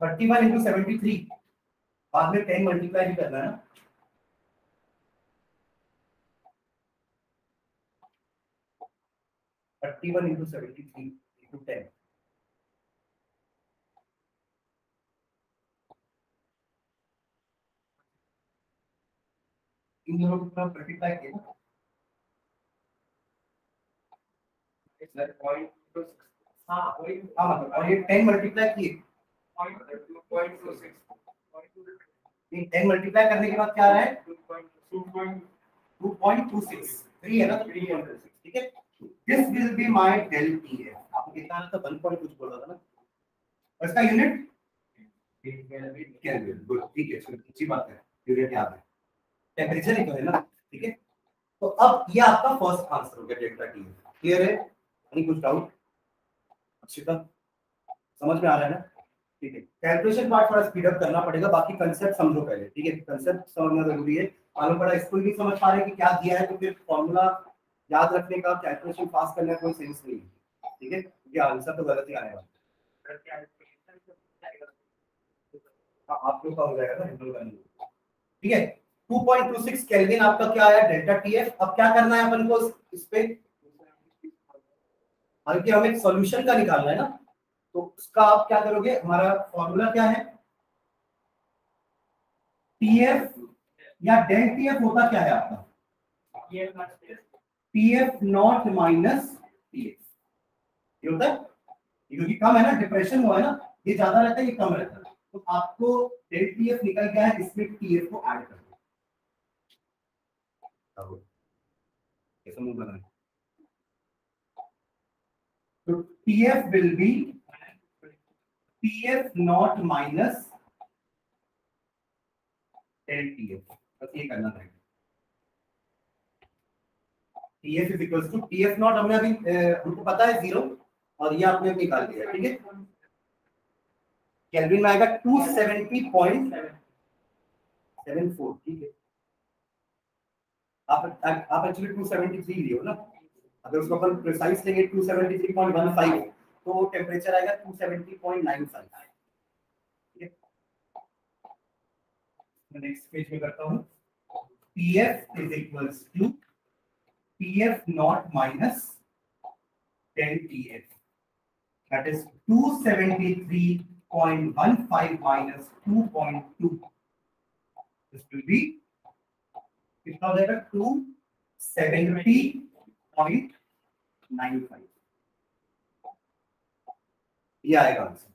31 into 73 बाद में 10 मल्टीप्लाई भी करना है ना, Thirty-one into 73 into 10, इन दोनों को मल्टीप्लाई किया हाँ, मतलब और ये 10 मल्टीप्लाई किए, 10 मल्टीप्लाई करने के बाद क्या आ रहा है 2.26 3 है ना, तो 2.26, ठीक है। This will be my del TF, आपको कितना आ रहा था 1 पॉइंट कुछ बोल रहा था ना, और इसका यूनिट केल्विन। गुड, ठीक है, अच्छी बात है, यूनिट याद है, टेम्परेचर ही तो है ना। ठीक है, तो अब ये आपका फर्स्ट आंसर हो गया डेल्टा टी। क्लियर है? नहीं कुछ डाउट? अक्षिता समझ में आ रहा है ना? ठीक है, कैलकुलेशन पार्ट थोड़ा स्पीड अप करना पड़ेगा, बाकी कंसेप्ट समझो पहले। ठीक है, कंसेप्ट समझना जरूरी है। मालूम पड़ा इसको नहीं समझ पा रहे कि क्या दिया है, तो फिर फॉर्मूला याद रखने का, कैलकुलेशन पास करने का कोई सेंस नहीं है। ठीक है, ये आंसर तो गलत ही आने वाला है। हाँ, आप लोग का हो जाएगा ना इंटरवल करने। ठीक है, 2.26 केल्विन आपका क्या आया, डेल्टा टीएफ। अब क्या करना है अपन को इस पे, बल्कि हमें सॉल्यूशन का निकालना है ना, तो उसका आप क्या करोगे, हमारा फॉर्मूला क्या है, टीएफ या डेल टीएफ होता क्या है आपका, टीएफ नॉट माइनस टीएफ, ये होता है, क्योंकि कम है ना, डिप्रेशन हुआ है ना, ये ज्यादा रहता है, ये कम रहता है, तो आपको डेल टीएफ निकल गया है, इसमें टीएफ को ऐड कर दो। कैसे मूव करना है, तो TF will be TF not minus del TF, बस ये करना है। TF is equals to TF not, हमने अभी हमको पता है 0, और ये आपने निकाल दिया। ठीक है, केल्विन में आएगा 270.74। ठीक है, आप एक्चुअली 273 लिए हो ना, अगर उसको अपन प्रिसाइज लेंगे 273.15, तो टेम्परेचर आएगा 270.95। ठीक है, मैं नेक्स्ट पेज में करता हूं, TF is equals to TF not minus del TF, that is 273.15 minus 2.2, this will be कितना हो जाएगा, 270.95, ये आएगा आंसर।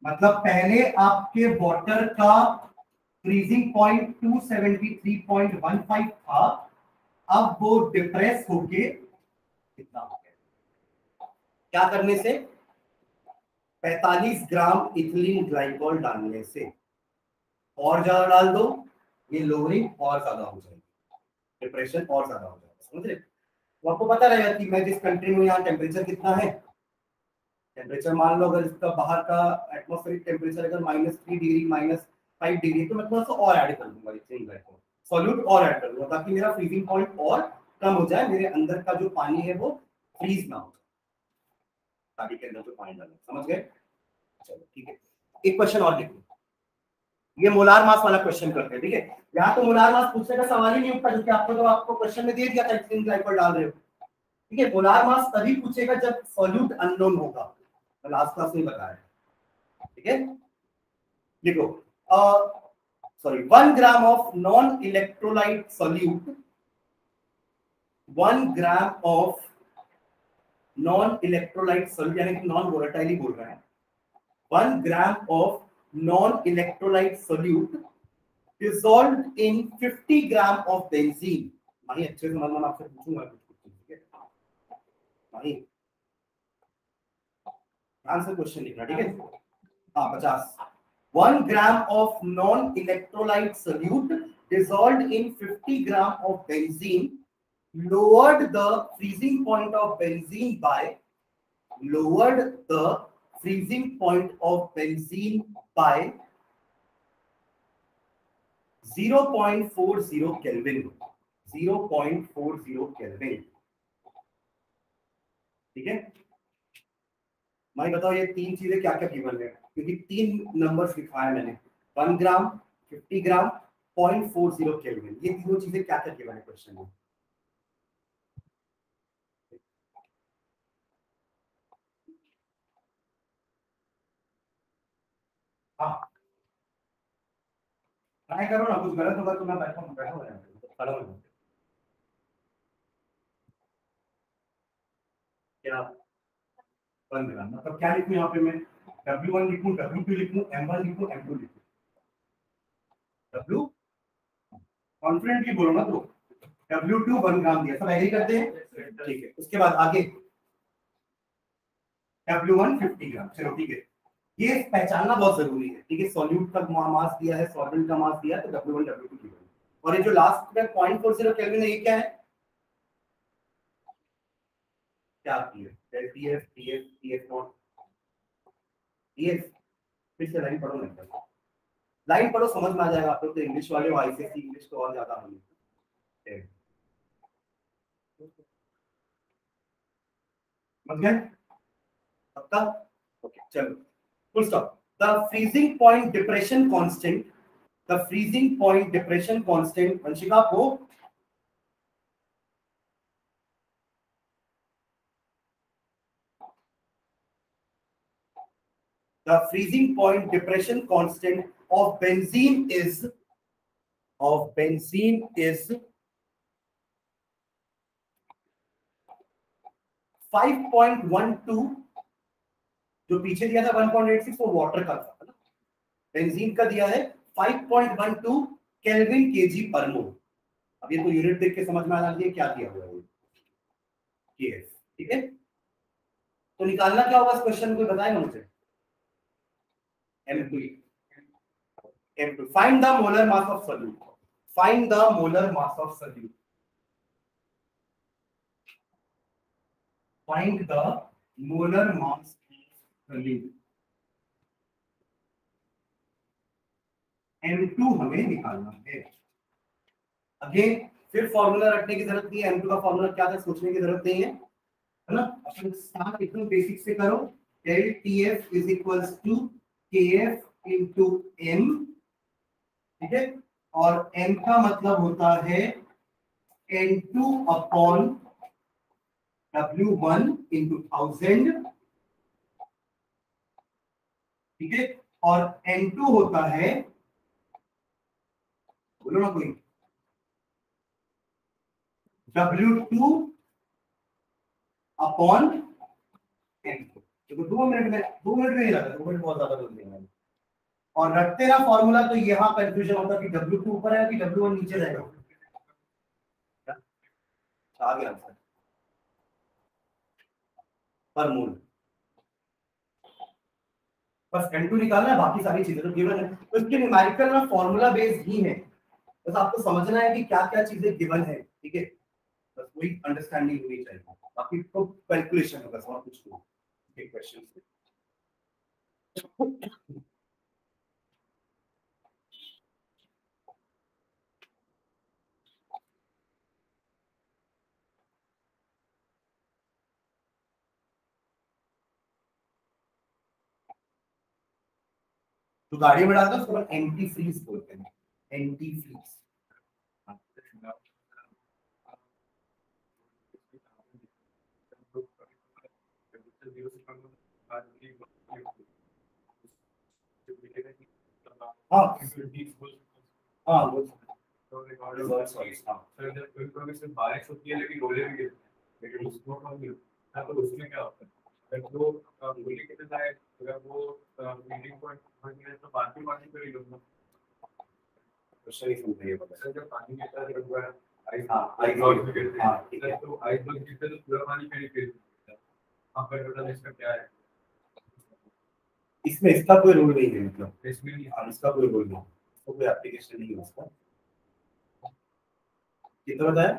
मतलब पहले आपके वाटर का फ्रीजिंग पॉइंट 273.15 था, अब वो डिप्रेस होके कितना हो गया, क्या करने से, 45 ग्राम इथिलीन ग्लाइकॉल डालने से, और ज्यादा डाल दो, ये लोअरिंग और ज्यादा हो जाएगी, डिप्रेशन और ज्यादा हो जाएगा, समझ रहे? तो आपको पता रहेगा कि मैं जिस कंट्री में, यहाँ टेम्परेचर कितना है, टेम्परेचर मान लो अगर इसका बाहर का एटमॉस्फेरिक टेम्परेचर अगर -3 डिग्री -5 डिग्री, तो मैं थोड़ा सा और ऐड कर दूंगा इथिलीन ग्लाइकॉल सॉल्यूट, और ऐड कर दूंगा, ताकि मेरा फ्रीजिंग पॉइंट और कम हो जाए, मेरे अंदर का जो पानी है वो फ्रीज ना हो, ताकि के अंदर जो पानी डालना, समझ गए? चलो ठीक है, एक क्वेश्चन और लिखो, ये मोलार मास वाला क्वेश्चन करते हैं। ठीक है, यहाँ तो मोलार मास पूछने का सवाल ही नहीं उठता, क्योंकि आपको क्वेश्चन में दे दिया था इथिलीन ग्लाइकॉल डाल रहे हो। ठीक है, मोलार मास तभी पूछेगा जब सॉल्यूट अननोन होगा, लास्ट क्लास में बताया। ठीक है, लिखो, sorry, 1 gram of non electrolyte solute, 1 gram of non electrolyte solute, यानी कि नॉन वोलेटाइल ही बोल रहा है, 1 gram of non-electrolyte solute dissolved in 50 gram of benzene। भाई अच्छे से समझना, मैं आपसे पूछूंगा कुछ, ठीक है भाई, आंसर क्वेश्चन लिखना। ठीक है, हाँ 50, 1 gram of non-electrolyte solute dissolved in 50 gram of benzene lowered the freezing point of benzene by 0.40 kelvin, 0.40 kelvin. ठीक है, भाई बताओ ये तीन चीजें क्या क्या गिवन है, क्योंकि 3 नंबर्स लिखा है मैंने, 1 ग्राम, 50 ग्राम, 0.40 केल्विन, ये तीनों चीजें क्या क्या गिवन है क्वेश्चन में। हाँ ट्राई करो ना, कुछ गलत होगा तो मैं बैठा हूँ खड़ा हूँ क्या 1 ग्राम, मतलब क्या लिखूं यहाँ पे मैं, W1 लिखूं, W2 लिखूं, M1 लिखूं, M2 लिखूं, W कॉन्फिडेंटली बोलो ना, तो W2 1 ग्राम दिया, सब एग्री करते हैं? ठीक है, उसके बाद आगे W1 50 ग्राम। चलो ठीक है, ये पहचानना बहुत जरूरी है। ठीक है, सॉल्यूट का मास दिया है, सॉल्वेंट का मास दिया है, तो W1 W2 गिवन। और ये जो लास्ट में 0.40 केल्विन है, ये क्या है? क्या आती है? TF TF TF not TF। फिर से लाइन पढ़ो, नहीं लाइन पढ़ो, समझ में आ जाएगा आप लोग। तो इंग्लिश वाले हो, आईसीएसई इंग्लिश तो और ज्यादा होगी। समझ गए पक्का? ओके चलो, full stop. The freezing point depression constant, the freezing point depression constant, Vanshika को the freezing point depression constant of benzene is 5.12। जो पीछे दिया था 1.86 वो वाटर का था ना, बेंजीन का दिया है 5.12 केल्विन केजी पर मोल। अब ये तो यूनिट देख के समझ में आ जाती है क्या दिया हुआ है ये। ठीक है, तो निकालना क्या होगा इस क्वेश्चन को, बताएंगे मुझे। M2 find the molar mass of solute, find the molar mass of solute, find the molar mass of solute। M2 हमें निकालना है। अगेन फिर फॉर्मूला रखने की जरूरत नहीं है, M2 का फॉर्मूला क्या था सोचने की जरूरत नहीं है ना। अपन स्टार्ट एकदम बेसिक से करो। del TF is equals to KF into M। ठीक है, और M का मतलब होता है N2 अपॉन W1 into 1000। ठीक है, और N2 होता है, बोलो ना कोई, W2 अपॉन N2। देखो 2 मिनट में ही लगा, 2 मिनट बहुत ज्यादा बोल दिया मैंने। और रखते ना फॉर्मूला तो यहाँ कंफ्यूजन होता कि W2 ऊपर है कि W1 नीचे रहेगा। आ गया आंसर पर मोल। बस N2 निकालना है, बाकी सारी चीजें तो गिवन है। तो इसके न्यूमेरिकल में फॉर्मूला बेस्ड ही है, बस आपको समझना है कि क्या क्या चीजें गिवन है। ठीक है, बस वही अंडरस्टैंडिंग होनी चाहिए, बाकी तो कैलकुलेशन होगा और कुछ नहीं। क्वेश्चन तो गाड़ी में डालते हैं उसको एंटी फ्रीज बोलते हैं, एंटी फ्रीज। हाँ हाँ बारिश होती है लेकिन ओले भी गिरते हैं, लेकिन उसको तो उसमें क्या होता है जो ओले गिरते जाए, अगर वो मीटिंग पॉइंट तो बाकी पानी पर ही लूंगा। क्वेश्चन ही समझ रही है सर जब पानी गिरता है हुआ है आइस ठीक है, तो आइस ब्लॉक गिरते तो पूरा पानी कहीं गिर आप टोटल इसका क्या है? इसमें इसका कोई रूल नहीं है, मतलब इसमें नहीं इसका कोई रूल नहीं, तो कोई एप्लीकेशन नहीं है उसका। कितना बताया?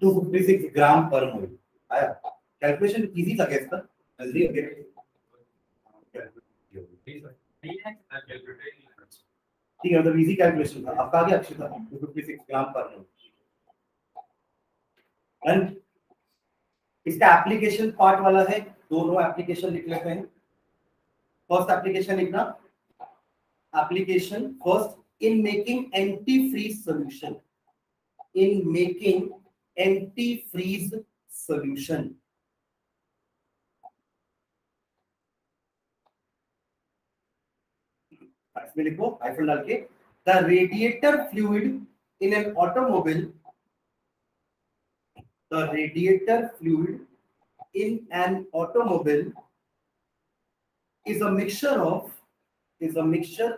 256 ग्राम पर मोल आया। कैलकुलेशन इजी था क्या इसका? जल्दी हो गया। ठीक है, मतलब इजी कैलकुलेशन था आपका। आगे अक्षय था 256 ग्राम पर मोल। एंड इसका एप्लीकेशन पार्ट वाला है, दोनों एप्लीकेशन लिख लेते हैं। फर्स्ट एप्लीकेशन लिखना, application first in making anti freeze solution, in making anti-freeze solution। इसमें लिखो हाइफन डाल के, the radiator fluid in an automobile, the radiator fluid in an automobile is a mixture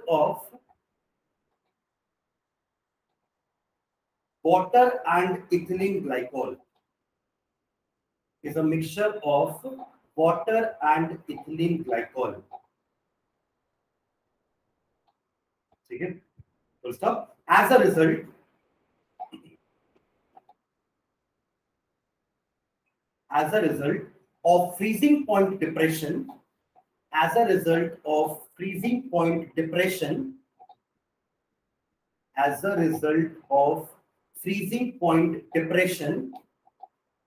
of water and ethylene glycol, is a mixture of water and ethylene glycol. ठीक है, full stop. As a result of freezing point depression, as a result of freezing point depression, as a result of freezing point depression,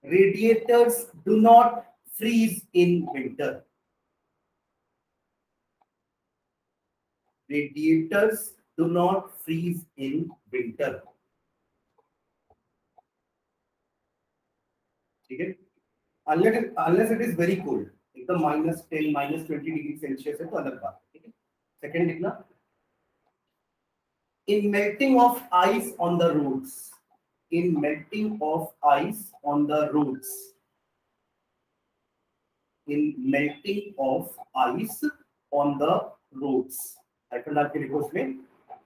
radiators do not freeze in winter. Radiators do not freeze in winter. ठीक है, unless it is very cold, एकदम -10 -20 degree Celsius है तो अलग बात है. ठीक है, सेकंड लिखना. In melting of ice on the roads, in melting of ice on the roads, in melting of ice on the roads, hyphen डाल के लिखो उसमें.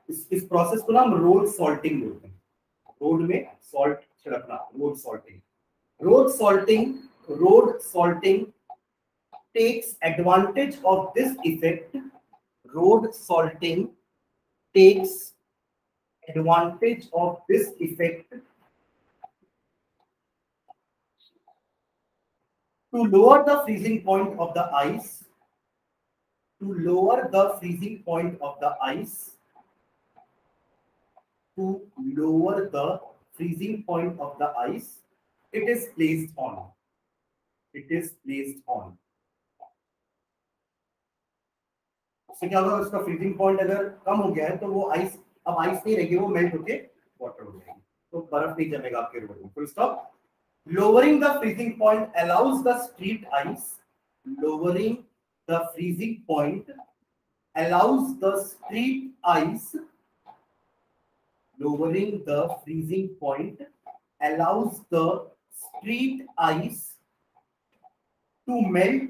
इस प्रोसेस को ना हम रोड सॉल्टिंग बोलते हैं. रोड में सॉल्ट छिड़कना, road salting. Road salting takes advantage of this effect. Road salting takes advantage of this effect to lower the freezing point of the ice. To lower the freezing point of the ice. To lower the freezing point of the ice. It is placed on. It is placed on. उससे क्या होगा, उसका freezing point अगर कम हो गया है तो वो आइस अब आइस नहीं रहेगी, वो मेल्ट होके वाटर हो जाएगी, तो बर्फ नहीं जमेगा आपके रोड में. Full stop. Lowering the freezing point allows the street ice. Lowering the freezing point allows the street ice. Lowering the freezing point allows the street ice to melt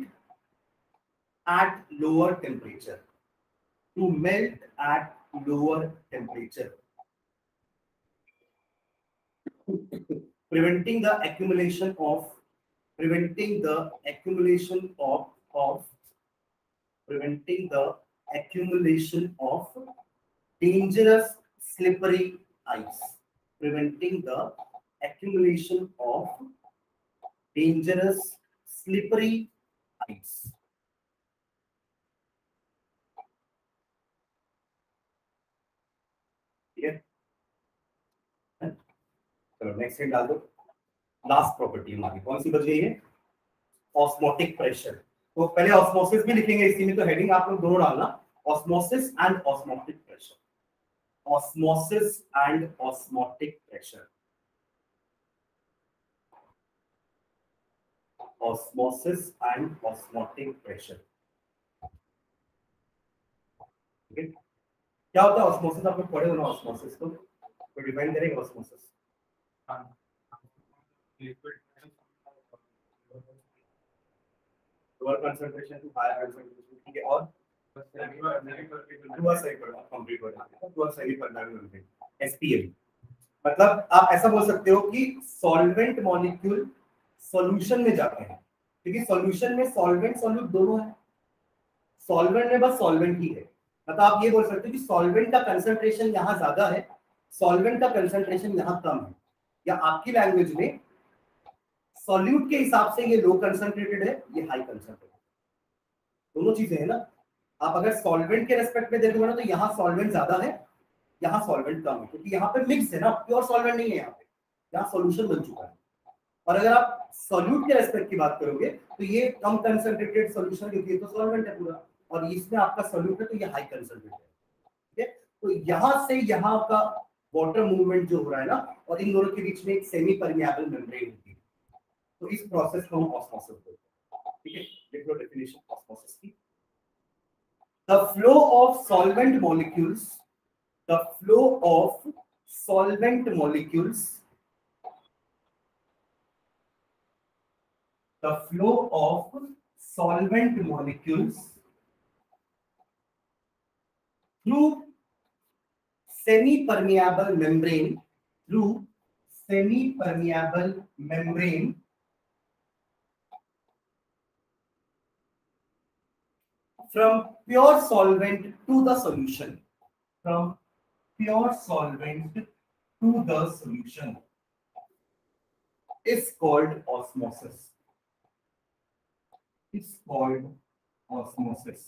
at lower temperature. To melt at lower temperature. Preventing the accumulation of dangerous slippery ice. Preventing the accumulation of dangerous slippery ice. चलो next head डाल दो. Last property हमारी कौन सी बच गई है? Osmotic pressure. तो पहले ऑस्मोसिस भी लिखेंगे इसी में, तो हेडिंग आप लोग दोनों डालना, osmosis and osmotic pressure. Osmosis and osmotic pressure. Osmosis and osmotic pressure. Okay. क्या होता है ऑस्मोसिस? आप लोग पढ़े हो ना ऑस्मोसिस को, तो डिफाइन करेंगे osmosis. Lower concentration to higher concentration. ठीक है, और SPL. मतलब आप ऐसा बोल सकते हो कि सॉल्वेंट मॉलिक्यूल सॉल्यूशन में जाते हैं, क्योंकि सॉल्यूशन में सॉल्वेंट सॉल्यूट दोनों है. सॉल्वेंट में बस सॉल्वेंट ही है. मतलब आप ये बोल सकते हो कि सॉल्वेंट का कंसंट्रेशन यहाँ ज्यादा है, सॉल्वेंट का कंसंट्रेशन यहाँ कम है. या आपकी लैंग्वेज में सॉल्यूट के हिसाब से ये लो कंसंट्रेटेड है, ये हाई कंसंट्रेटेड. दोनों चीजें है ना. आप अगर सॉल्वेंट के रेस्पेक्ट में देखोगे ना, तो यहाँ सॉल्वेंट ज्यादा है, यहाँ सॉल्वेंट कम है, क्योंकि यहाँ पे मिक्स है ना, प्योर सॉल्वेंट नहीं है यहाँ पे, यहाँ सॉल्यूशन बन चुका है. और अगर आप सॉल्यूट के रेस्पेक्ट की बात करोगे तो ये कम कंसंट्रेटेड सॉल्यूशन, क्योंकि ये तो सॉल्वेंट है पूरा, और इसमें आपका सॉल्यूट है तो ये हाई कंसंट्रेटेड है. ठीक है, तो यहाँ से यहाँ का वाटर मूवमेंट जो हो रहा है ना, और इन दोनों के बीच में एक सेमी परमिएबल मेम्ब्रेन होती है, तो इस प्रोसेस को हम ऑस्मोसिस बोलते हैं. ठीक है, लिख लो डेफिनेशन ऑस्मोसिस की. The flow of solvent molecules, the flow of solvent molecules, the flow of solvent molecules through semi-permeable membrane, through semi-permeable membrane from pure solvent to the solution, from pure solvent to the solution is called osmosis. It's called osmosis.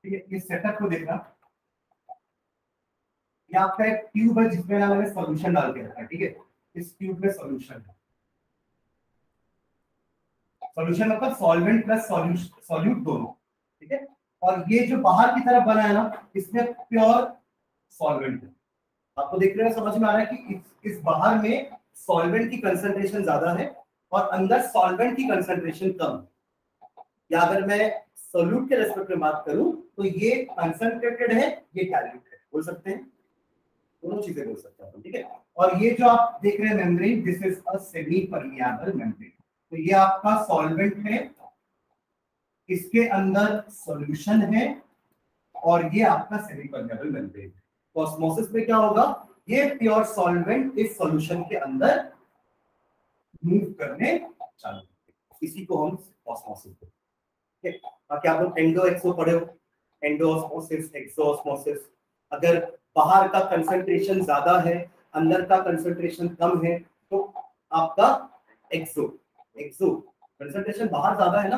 ठीक है, इस setup को देखना, ये आपका एक tube है जिसमें ना मैंने सॉल्यूशन डाल के रखा है। ठीक है, इस ट्यूब में सॉल्यूशन है, सॉल्यूशन मतलब सॉल्वेंट प्लस सॉल्यूट दोनों। ठीक है, और ये जो बाहर की तरफ बना है ना, इसमें प्योर सॉल्वेंट है। आपको देखने में समझ में आ रहा है कि इस बाहर में सॉल्वेंट की कंसंट्रेशन ज्यादा है और अंदर सॉल्वेंट की कंसंट्रेशन कम है। या अगर मैं सॉल्यूट के रेस्पेक्ट में बात करूं तो ये कंसंट्रेटेड है, ये डाइल्यूट है, बोल सकते हैं, दोनों चीजें बोल सकते हैं। ठीक है, और ये जो आप देख रहे हैं membrane, this is a semi permeable membrane. तो ये आपका सॉल्वेंट है, इसके अंदर सॉल्यूशन है और ये आपका सेमी परमिएबल मेम्ब्रेन। तो ऑस्मोसिस में क्या होगा, ये प्योर सॉल्वेंट इस सॉल्यूशन के अंदर मूव करने चालू, इसी को हम ऑस्मोसिस बोलते हैं। ठीक है, बाकी आप लोग एंडो एक्सो पढ़े हो, एंडो ऑस्मोसिस, एक्सो ऑस्मोसिस। अगर बाहर का कंसंट्रेशन ज्यादा है, अंदर का कंसंट्रेशन कम है, तो आपका एक्सो कंसंट्रेशन बाहर ज्यादा है ना,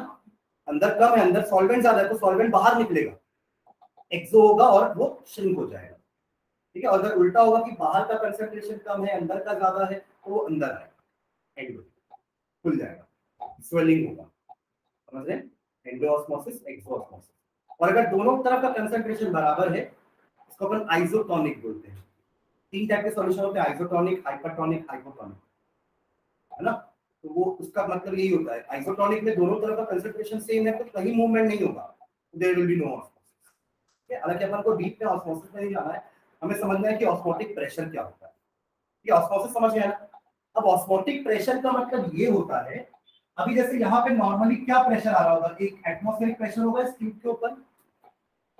अंदर कम है, अंदर सॉल्वेंट ज्यादा है, तो सॉल्वेंट बाहर निकलेगा, एक्सो होगा और वो श्रिंक हो जाएगा। ठीक है, अगर उल्टा होगा कि बाहर का कंसंट्रेशन कम है, अंदर का ज्यादा है, तो वो अंदर आएगा, एंडो खुल जाएगा, स्वेलिंग होगा। समझ रहे हैं, एंडोऑस्मोसिस, एक्सोऑस्मोसिस। और अगर दोनों तरफ का कंसंट्रेशन बराबर है, इसको अपन आइसोटोनिक बोलते हैं। 3 टाइप के सॉल्यूशन होते हैं, आइसोटोनिक, हाइपरटोनिक, हाइपोटोनिक, है ना। तो वो उसका मतलब यही होता है, आइसोटोनिक में दोनों तरफ का कंसंट्रेशन सेम है तो कहीं मूवमेंट नहीं होगा, there will be no osmosis. ठीक है, हालांकि अपन को डीप में ऑस्मोसिस में नहीं जाना है, हमें समझना है कि ऑस्मोटिक प्रेशर क्या होता है। ये ऑस्मोसिस समझ गए ना। अब ऑस्मोटिक प्रेशर का मतलब ये होता है, अभी जैसे यहाँ पे नॉर्मली क्या प्रेशर आ रहा होगा, एक एटमॉस्फेरिक प्रेशर होगा इस ट्यूब के ऊपर।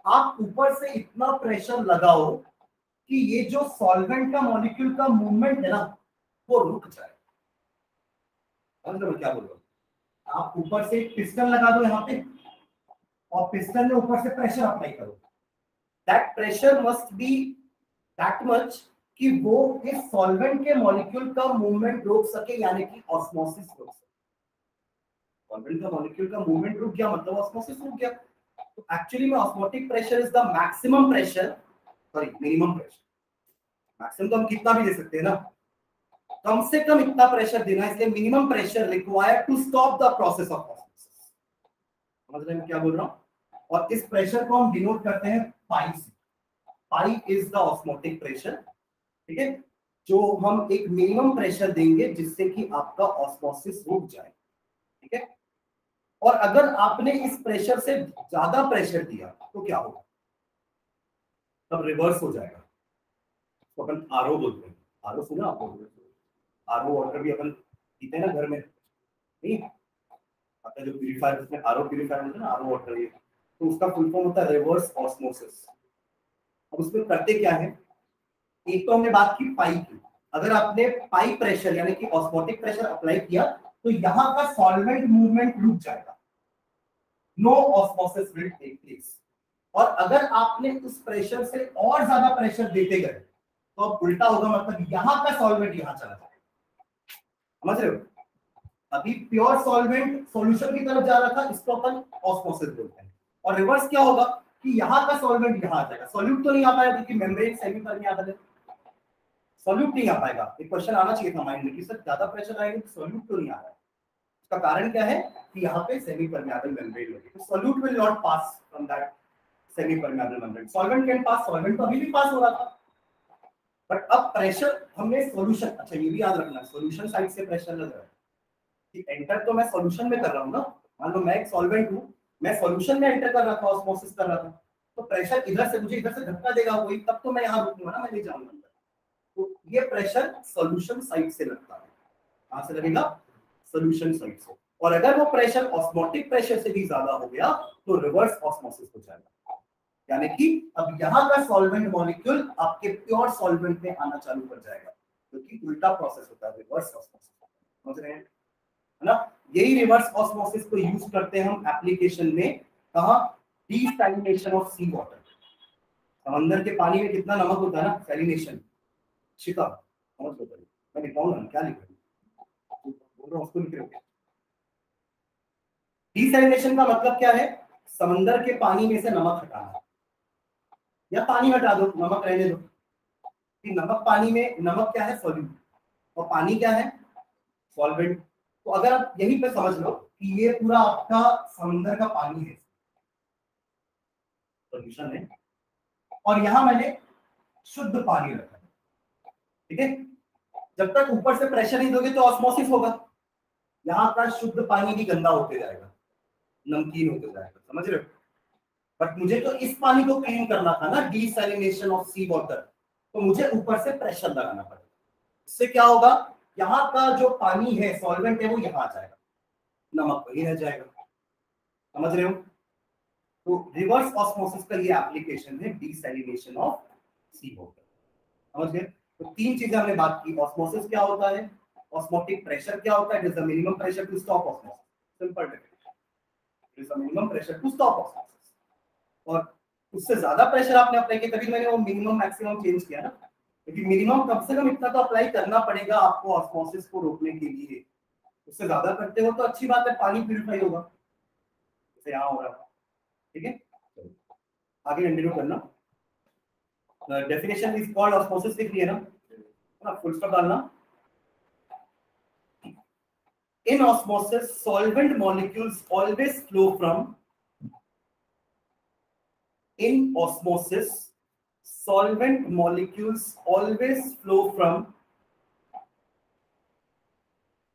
आप ऊपर से इतना प्रेशर लगाओ कि ये जो सॉल्वेंट का मॉलिक्यूल का मूवमेंट है ना, वो रुक जाए। क्या बोल रहा हूँ, आप ऊपर से पिस्टन लगा दो यहाँ पे और पिस्टन में ऊपर से प्रेशर अप्लाई करो, that pressure must be that much कि वो इस सॉल्वेंट के मॉलिक्यूल का मूवमेंट रोक सके, यानी कि ऑस्मोसिस रोक सके। सॉल्वेंट का मॉलिक्यूल का मूवमेंट रुक गया मतलब ऑस्मोसिस रुक गया। तो एक्चुअली में osmotic pressure is the maximum pressure, sorry minimum pressure. Maximum तो हम कितना भी दे सकते हैं ना, कम से कम इतना प्रेशर देना, इसलिए minimum pressure required to stop the process of osmosis. समझ रहे हैं क्या बोल रहा हूं। और इस प्रेशर को हम डिनोट करते हैं पाई से। Pi is the osmotic pressure. ठीक है, जो हम एक मिनिमम प्रेशर देंगे जिससे कि आपका ऑस्मोसिस रुक जाए। ठीक है, और अगर आपने इस प्रेशर से ज्यादा प्रेशर दिया तो क्या होगा, तब रिवर्स हो जाएगा। तो अपन आरओ बोलते हैं, आरओ सुना आपको, आरओ वाटर भी अपन पीते हैं ना घर में, नहीं आपका जो प्यूरिफायर, उसमें आरओ प्यूरिफायर होता है ना, आरओ वाटर, ये तो उसका फुल फॉर्म होता है रिवर्स ऑस्मोसिस। अब उसमें करते क्या है, एक तो हमने बात की पाई की, अगर आपने पाई प्रेशर यानी कि ऑस्मोटिक प्रेशर अप्लाई किया तो यहाँ का सॉल्वेंट मूवमेंट रुक जाएगा, no osmosis will take place. और अगर आपने उस प्रेशर से और ज्यादा प्रेशर देते गए तो अब उल्टा होगा, मतलब यहाँ का सॉल्वेंट यहाँ चला जाएगा। समझ रहे हो, अभी प्योर सॉल्वेंट सॉल्यूशन की तरफ जा रहा था, इसको अपन ऑस्मोसिस बोलते हैं। और रिवर्स क्या होगा कि यहाँ का सॉल्वेंट यहाँ आ जाएगा, सॉल्यूट तो नहीं आ पाएगा क्योंकि मेम्ब्रेन सेमी परमिएबल है, सॉल्यूट नहीं आ पाएगा। एक क्वेश्चन आना चाहिए था माइंड में कि सर ज्यादा प्रेशर आएगा तो सॉल्यूट क्यों नहीं आ रहा है। इसका कारण क्या है कि यहाँ पे सेमी परमिएबल मेम्ब्रेन है, तो solute will not pass from that semi permeable membrane. Solvent can pass, solvent तो अभी भी पास हो रहा था, बट अब प्रेशर हमने सॉल्यूशन, अच्छा ये भी याद रखना, सॉल्यूशन साइड से प्रेशर लग रहा है कि एंटर तो मैं सॉल्यूशन में कर रहा हूँ ना, मान लो मैं एक सॉल्वेंट हूँ, मैं सॉल्यूशन में एंटर कर रहा था, ऑस्मोसिस कर रहा था, तो प्रेशर इधर से मुझे इधर से धक्का देगा कोई, तब तो मैं यहाँ रुकूंगा ना, मैं नहीं जाऊंगा। तो ये प्रेशर सॉल्यूशन साइड से लगता है, कहां से लगेगा, सॉल्यूशन साइड से। और अगर वो प्रेशर ऑस्मोटिक प्रेशर से भी ज्यादा हो गया तो रिवर्स ऑस्मोसिस हो जाएगा। यानी कि अब यहाँ का सॉल्वेंट मॉलिक्यूल आपके प्योर सॉल्वेंट में आना चालू कर जाएगा, क्योंकि तो उल्टा प्रोसेस होता है, रिवर्स ऑस्मोसिस, समझ रहे हैं है ना। यही रिवर्स ऑस्मोसिस को यूज करते हैं हम एप्लीकेशन में, कहा डीसैलिनेशन ऑफ सी वाटर। समंदर के पानी में कितना नमक होता है ना, सैलिनेशन, शिका समझ लो, मैं लिखाऊंगा क्या लिख रहा हूँ उसको लिख रहे हो। डीसैलिनेशन का मतलब क्या है, समंदर के पानी में से नमक हटाना, या पानी हटा दो नमक रहने दो, कि नमक पानी में, नमक क्या है सॉल्यूट, और पानी क्या है सॉल्वेंट। तो अगर आप यहीं पे समझ लो कि ये पूरा आपका समंदर का पानी है, सॉल्यूशन है, और यहां मैंने शुद्ध पानी रखा है, ठीक है। जब तक ऊपर से प्रेशर नहीं दोगे तो ऑस्मोसिस होगा, यहाँ का शुद्ध पानी भी गंदा होते जाएगा, नमकीन होते जाएगा, समझ रहे हो। बट मुझे तो इस पानी को क्लीन करना था ना, डीसैलिनेशन ऑफ सी वाटर, तो मुझे ऊपर से प्रेशर लगाना पड़ेगा। इससे क्या होगा, यहाँ का जो पानी है सॉल्वेंट है वो यहाँ आ जाएगा, नमक वही रह जाएगा, समझ रहे हो। तो रिवर्स ऑस्मोसिस का ये एप्लीकेशन है, डीसैलिनेशन ऑफ सी वाटर, समझ गए। तो तीन चीजें हमने बात की, ऑस्मोसिस क्या होता है, ऑस्मोटिक प्रेशर क्या होता है, it is the minimum pressure to stop osmosis, simple definition, it is the minimum pressure to stop osmosis. और उससे ज्यादा प्रेशर आपने अप्लाई किया, तभी मैंने वो मिनिमम मैक्सिमम चेंज किया ना, क्योंकि मिनिमम कम से कम इतना तो अप्लाई करना पड़ेगा आपको ऑस्मोसिस को रोकने के लिए। उससे ज्यादा करते हो तो अच्छी बात है, पानी प्यूरिफाई होगा, जैसे यहाँ हो रहा है, ठीक है। आगे कंटिन्यू करना। डेफिनेशन इज कॉल्ड ऑस्मोसिस, लिख लिया ना, फुल स्टॉप डालना। In osmosis, solvent molecules always flow from. In osmosis, solvent molecules always flow from.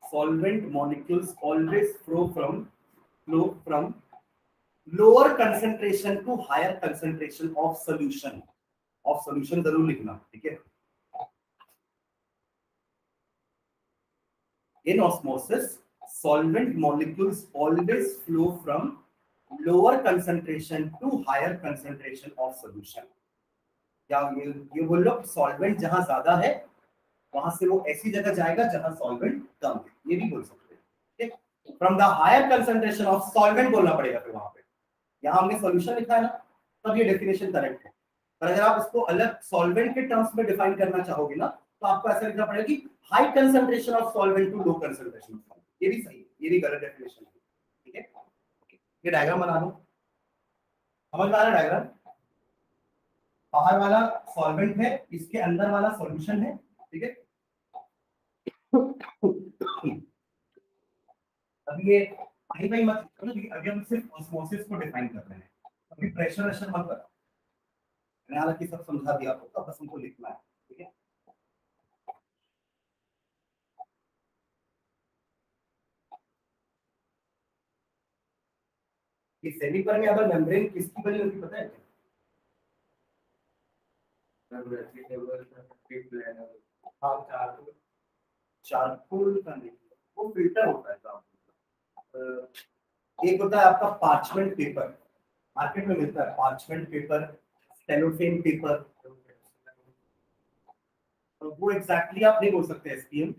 Solvent molecules always flow from lower concentration to higher concentration of solution. Of solution जरूर लिखना, ठीक है। In osmosis, solvent molecules always flow from lower concentration to higher concentration of solution. क्या ये बोल लो, solvent जहां ज्यादा है वहां से वो ऐसी जगह जाएगा जहां सॉल्वेंट कम है, ये भी बोल सकते हैं, ठीक। From the higher concentration of solvent बोलना पड़ेगा फिर वहां पे, यहां हमने सॉल्यूशन लिखा है ना, तब ये डेफिनेशन करेक्ट है। पर अगर आप इसको अलग सॉल्वेंट के टर्म्स में डिफाइन करना चाहोगे ना, तो आपको ऐसा लिखना पड़ेगा कि high concentration of solvent to low concentration of solvent, ये भी सही है, ये भी गलत डेफिनेशन है, ठीक है। ये डायग्राम बना दो, समझ में आ रहा है डायग्राम। बाहर वाला सॉल्वेंट है, इसके अंदर वाला सॉल्यूशन है, ठीक है। अब ये भाई भाई मत करो, अभी हम सिर्फ ऑस्मोसिस को डिफाइन कर रहे हैं, अभी प्रेशर वेशर मत करो, मैंने हालांकि सब समझा दिया आपको, तो बस हमको लिखना है, ठीक है। ये सेमी परमेएबल मेम्ब्रेन किसकी बनी होती पता है क्या? हाँ, चारकोल का नहीं, वो फिल्टर होता है साहब। एक होता है आपका पार्चमेंट पेपर, मार्केट में मिलता है पार्चमेंट पेपर, सेलोफेन पेपर, तो वो एग्जैक्टली आप नहीं बोल सकते एसपीएम,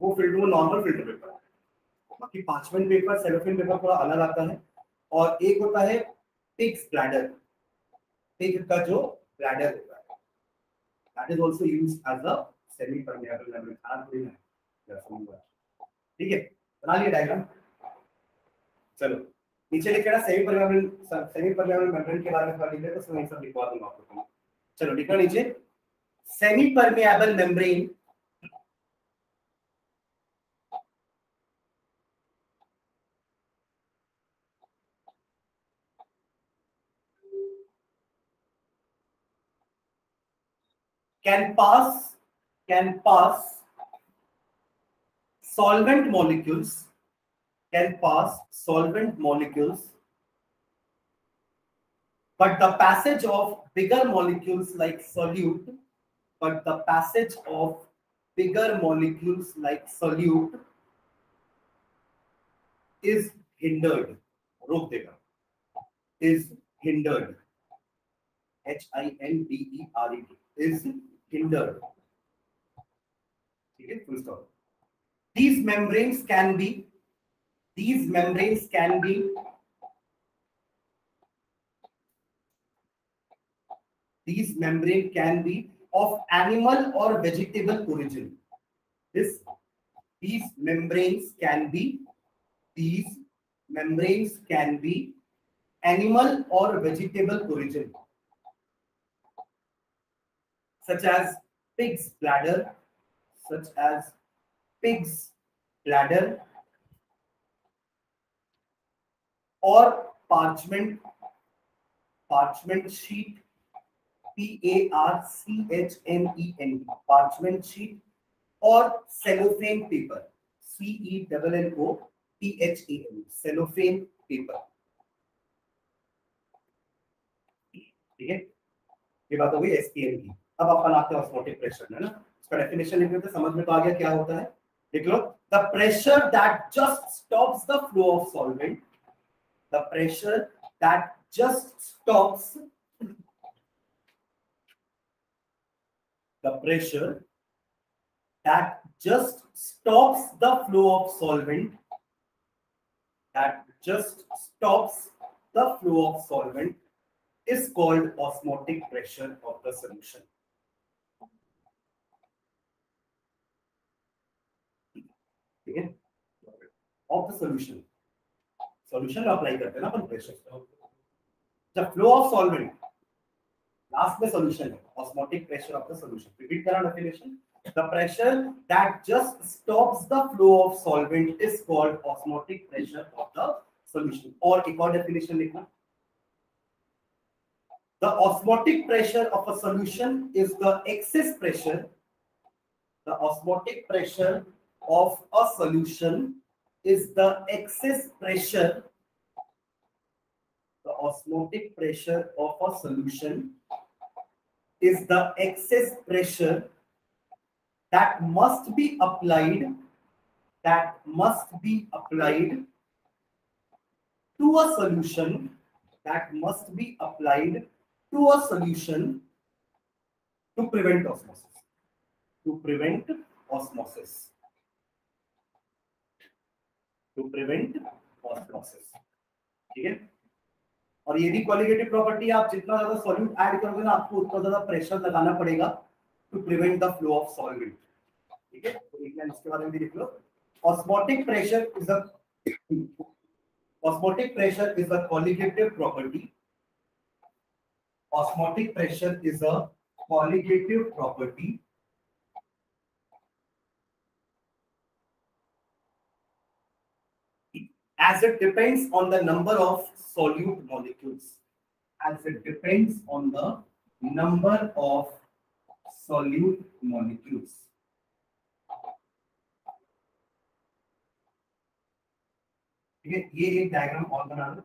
वो फिल्टर, वो नॉर्मल फिल्टर पेपर है। बाकी पार्चमेंट पेपर, सेलोफेन पेपर थोड़ा अलग आता है। और एक होता है पिग्स ब्लैडर, पिग का जो ब्लैडर होता है, that is also used as a semi permeable membrane, ठीक है। बना लिया डायग्राम, चलो नीचे लिखा है सेमी परमेएबल मेम्ब्रेन के बारे में थोड़ा लिख ले, तो मैं सब लिखवा दूंगा आपको। चलो लिखना नीचे, semi permeable membrane can pass solvent molecules, but the passage of bigger molecules like solute is hindered, रोक देगा, is hindered, HINDERED is hindered. ठीक है, full stop. These membranes can be these membrane can be of animal or vegetable origin. These membranes can be animal or vegetable origin, such as pig's bladder, or parchment sheet, PARCHMENT, parchment sheet, or cellophane paper, CELLOPHANE, cellophane paper. ठीक है, ये बात हो गई SPM की. अब अपन आते हैं ऑस्मोटिक प्रेशर है ना. इसका डेफिनेशन लिख लेते हैं, समझ में तो आ गया क्या होता है. देख लो, the pressure that just stops the flow of solvent, the pressure that just stops the pressure that just stops the flow of solvent, is called osmotic pressure of the solution. Okay? Of the solution apply करते हैं ना अपन pressure. The flow of solvent last में solution है, osmotic pressure of the solution. Repeat करा definition. The pressure that just stops the flow of solvent is called osmotic pressure of the solution. और एक और डेफिनेशन लिखना. The osmotic pressure of a solution is the excess pressure. The osmotic pressure of a solution is the excess pressure. The osmotic pressure of a solution is the excess pressure that must be applied to a solution to prevent osmosis. ठीक है. और ये भी qualitative property, आप जितना ज्यादा solute add करोगे ना, आपको उतना ज्यादा प्रेशर लगाना पड़ेगा to prevent the flow of solvent. ठीक है, तो एक लाइन इसके बारे में भी लिख लो. Osmotic pressure is a qualitative property. Osmotic pressure is a qualitative property as it depends on the number of solute molecules. ठीक है, ये एक डायग्राम और बना लो.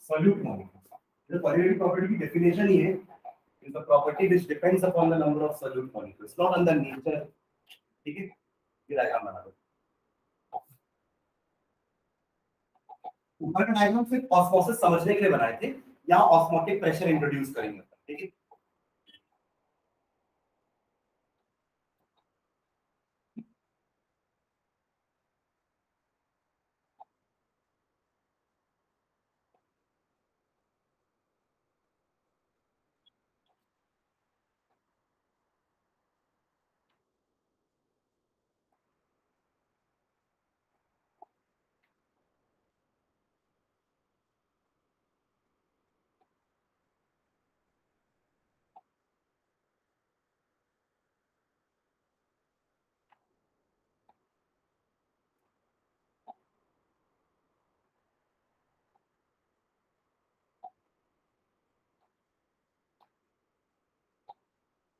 solute molecules, the qualitative property की definition ही है, is the property which depends upon the number of solute molecules, not on the nature. ठीक है, ये डायग्राम बना लो. ऊपर का डायग्राम सिर्फ ऑस्मोसिस समझने के लिए बनाए थे, यहाँ ऑस्मोटिक प्रेशर इंट्रोड्यूस करेंगे. ठीक है,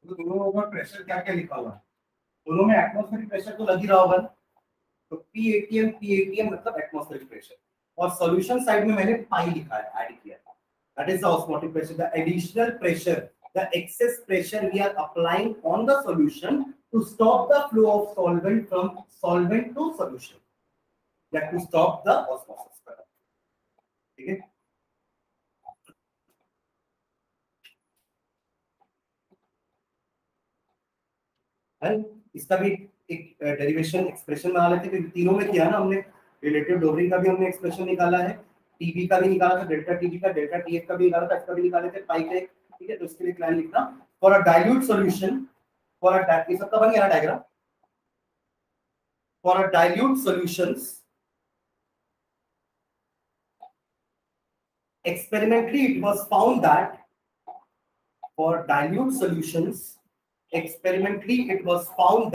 तो दोनों में प्रेशर क्या क्या लिखा हुआ है, दोनों में एटमॉस्फेरिक प्रेशर तो लग ही रहा होगा. तो P80M मतलब एटमॉस्फेरिक प्रेशर, और सॉल्यूशन साइड में मैंने पाई लिखा है, ऐड किया है. That is the osmotic pressure, the additional pressure, the excess pressure we are applying on the solution to stop the flow of solvent from solvent to solution, that to stop the osmosis. ठीक है, है। इसका भी एक derivation expression बना लेते हैं, तीनों में किया ना हमने। रिलेटिव डोबरिंग का भी हमने एक्सप्रेशन निकाला है, टीबी का भी निकाला था, डेल्टा टीबी का, डेल्टा टीएफ का भी निकाला था, इसका भी निकाले थे पाई का। ठीक है, तो इसके लिए लाइन लिखना for a dilute solution, for a ये सबका बन गया ना diagram. For a dilute solutions experimentally it was found that for dilute solutions experimentally it was found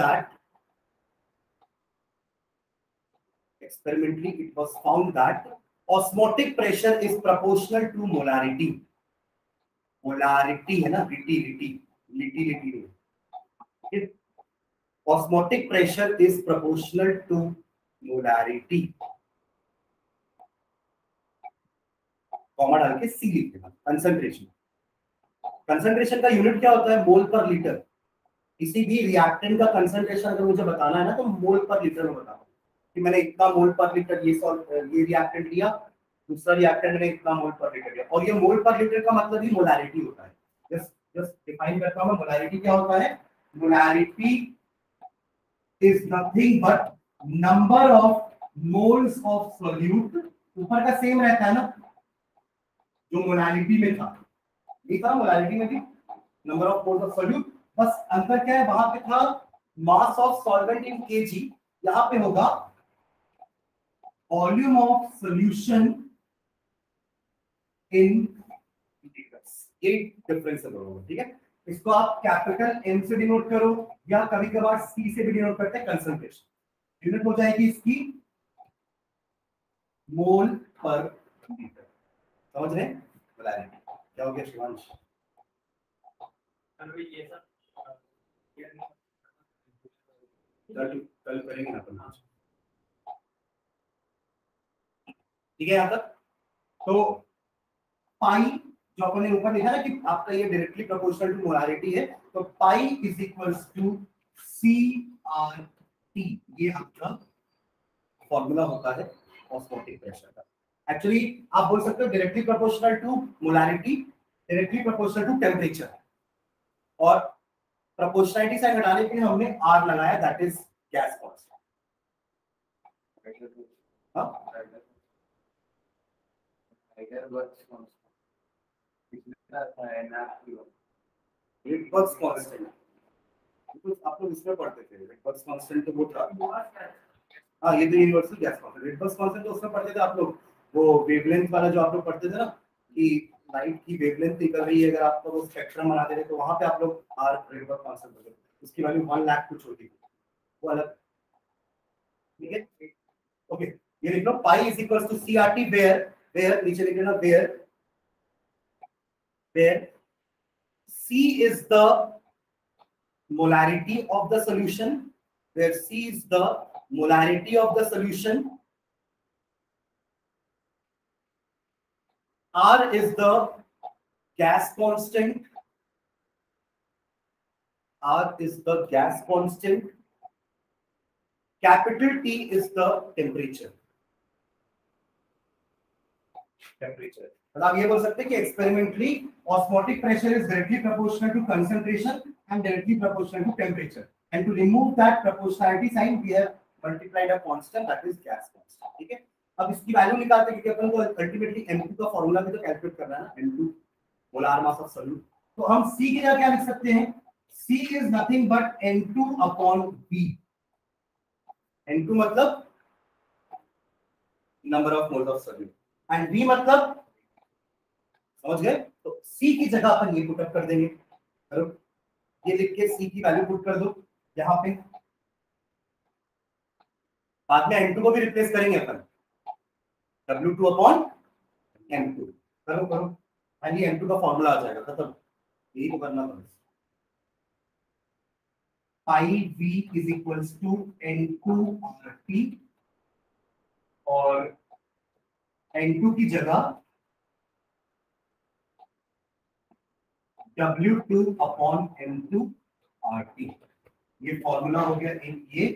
that osmotic pressure is proportional to molarity। molarity है ना, लिटी osmotic pressure is proportional to molarity, comma डाल के सी लिख देना। Concentration का unit क्या होता है? मोल पर लीटर। किसी भी रिएक्टेंट का कंसंट्रेशन अगर मुझे बताना है ना तो मोल पर लीटर में बताऊं कि मैंने इतना मोल पर लीटर ये रिएक्टेंट लिया, दूसरा रिएक्टेंट ने इतना मोल पर लीटर लिया, और ये मोल पर लीटर का मतलब ही मोलारिटी होता है। जस्ट डिफाइन करता हूं मैं, मोलारिटी क्या होता है? Molarity is nothing but number of moles of solute. ऊपर का सेम रहता है ना जो मोलारिटी में था, ये था मोलारिटी में भी number of moles of solute. बस अंतर क्या है? वहां पे था मास ऑफ सॉल्वेंट इन केजी, यहां पे होगा volume of solution in litres. ये डिफरेंस है दोनों में। ठीक है, इसको आप कैपिटल एम से डिनोट करो या कभी कभार सी से भी डिनोट करते हैं। कंसंट्रेशन यूनिट हो जाएगी इसकी मोल पर लीटर। समझ रहे हैं? क्या हो गया शिवांश? कल करेंगे ना अपन। ठीक है यहाँ तक। तो पाई जो अपन ने ऊपर लिखा ना कि आपका ये डायरेक्टली प्रोपोर्शनल टू मोलारिटी है, तो pi is equals to C R T, ये आपका फॉर्मूला होता है ऑस्मोटिक प्रेशर का। एक्चुअली आप बोल सकते हो directly proportional to molarity, directly proportional to temperature, और प्रोपोर्शनलिटी साइन हटाने के लिए हमने आर लगाया, that is gas constant. Rydberg's constant आप लोग इसमें पढ़ते थे। रिडबर्ग्स कांस्टेंट तो वो था, हाँ ये तो universal gas constant. Rydberg's constant तो उसमें पढ़ते थे आप लोग, वो वेवलेंथ वाला जो आप लोग पढ़ते थे ना कि लाइट की वेवलेंथ निकल रही है, अगर आपको वो स्पेक्ट्रम बना दे रहे तो वहां पे आप लोग आर रिडबर्ग कांस्टेंट होते, उसकी वैल्यू 1 लाख कुछ होती है, वो अलग। ठीक है, ओके, ये लिख लो pi is equals to CRT where नीचे लिख लेना where C is the molarity of the solution, where C is the molarity of the solution, R is the gas constant, capital T is the temperature। मतलब ये बोल सकते हैं कि experimentally osmotic pressure is directly proportional to concentration and directly proportional to temperature, and to remove that proportionality sign we have multiplied a constant that is gas constant. ठीक है, अब इसकी वैल्यू निकालते हैं क्योंकि अपन को अल्टीमेटली m2 का formula भी तो कैलकुलेट करना है ना, m2 molar mass of solute. तो हम c की जगह क्या लिख सकते हैं? c is nothing but n2 upon v। n2 मतलब number of moles of solute and v मतलब, समझ गए? तो C की जगह अपन ये पुट अप कर देंगे, करो ये लिख के C की वैल्यू पुट कर दो यहाँ पे। बाद में N2 को भी रिप्लेस करेंगे अपन, W2 अपॉन M2। करो फाइनली M2 का फॉर्मूला आ जाएगा, खत्म, यही तो करना पड़ेगा। Pi V is equals to N2 RT, और N2 की जगह W2 अपॉन M2 RT। ये फॉर्मूला हो गया एक ये,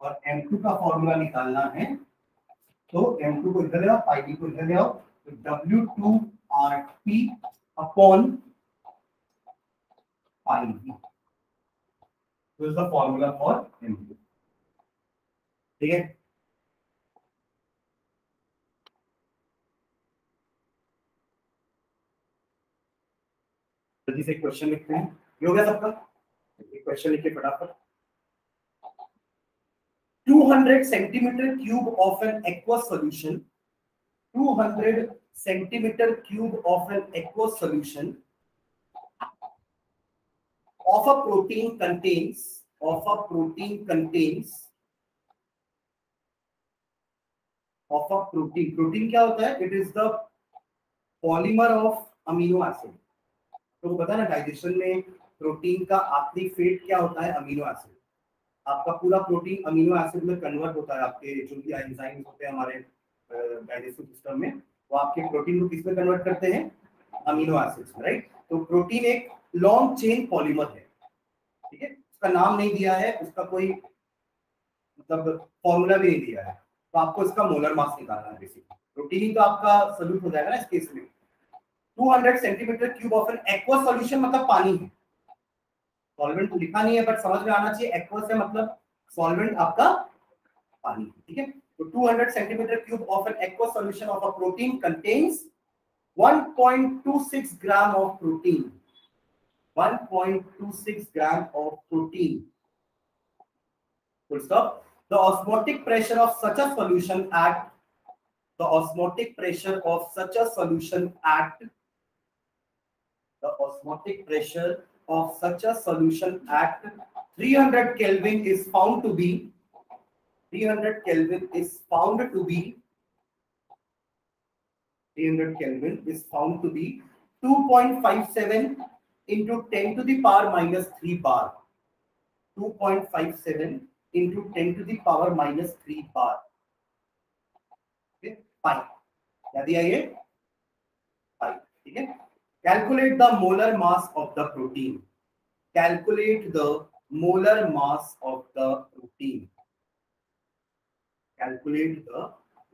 और M2 का फॉर्मूला निकालना है तो M2 को इधर ले आओ, पाई को इधर ले आओ, तो W2 RT upon pi. This is the formula for MP. ठीक है, जल्दी से क्वेश्चन लिखते हैं। ये हो गया सबका, एक क्वेश्चन लिखिए फटाफट। 200 centimetre cube of an aqueous solution, 200 centimeter cube of an aqueous solution of a protein contains protein क्या होता है? It is the polymer of amino acid। तो पता है ना डाइजेशन में प्रोटीन का आखिरी फेट क्या होता है? Amino acid. आपका पूरा प्रोटीन अमीनो एसिड में कन्वर्ट होता है। आपके जो भी एंजाइम्स होते हैं हमारे डाइजेस्टिव सिस्टम में, वो आपके प्रोटीन को किस में कन्वर्ट करते हैं? अमीनो एसिड्स में, राइट। तो प्रोटीन एक लॉन्ग चेन पॉलीमर है, ठीक है। उसका नाम नहीं दिया है, उसका कोई मतलब फॉर्मूला भी नहीं दिया है, तो आपको इसका मोलर मास निकालना है। बेसिकली प्रोटीन तो आपका सॉल्यूट हो जाएगा ना इस केस में। 200 centimetre cube of an aqueous solution मतलब पानी है, सॉल्वेंट तो लिखा नहीं है बट समझ में आना चाहिए। एक्वस है मतलब सॉल्वेंट आपका पानी, ठीक है। तो 200 centimetre cube of an aqueous solution of a protein contains 1.26 gram of protein, 1.26 gram of protein. Full stop. The osmotic pressure of such a solution at the osmotic pressure of such a solution at the osmotic pressure of such a solution at 300 Kelvin is found to be 300 Kelvin is found to be 300 Kelvin is found to be 2.57 into 10 to the power minus 3 bar, 2.57 into 10 to the power minus 3 bar। okay, pi क्या दिया ये? pi, ठीक है। Calculate the molar mass of the protein, calculate the molar mass of the protein, calculate the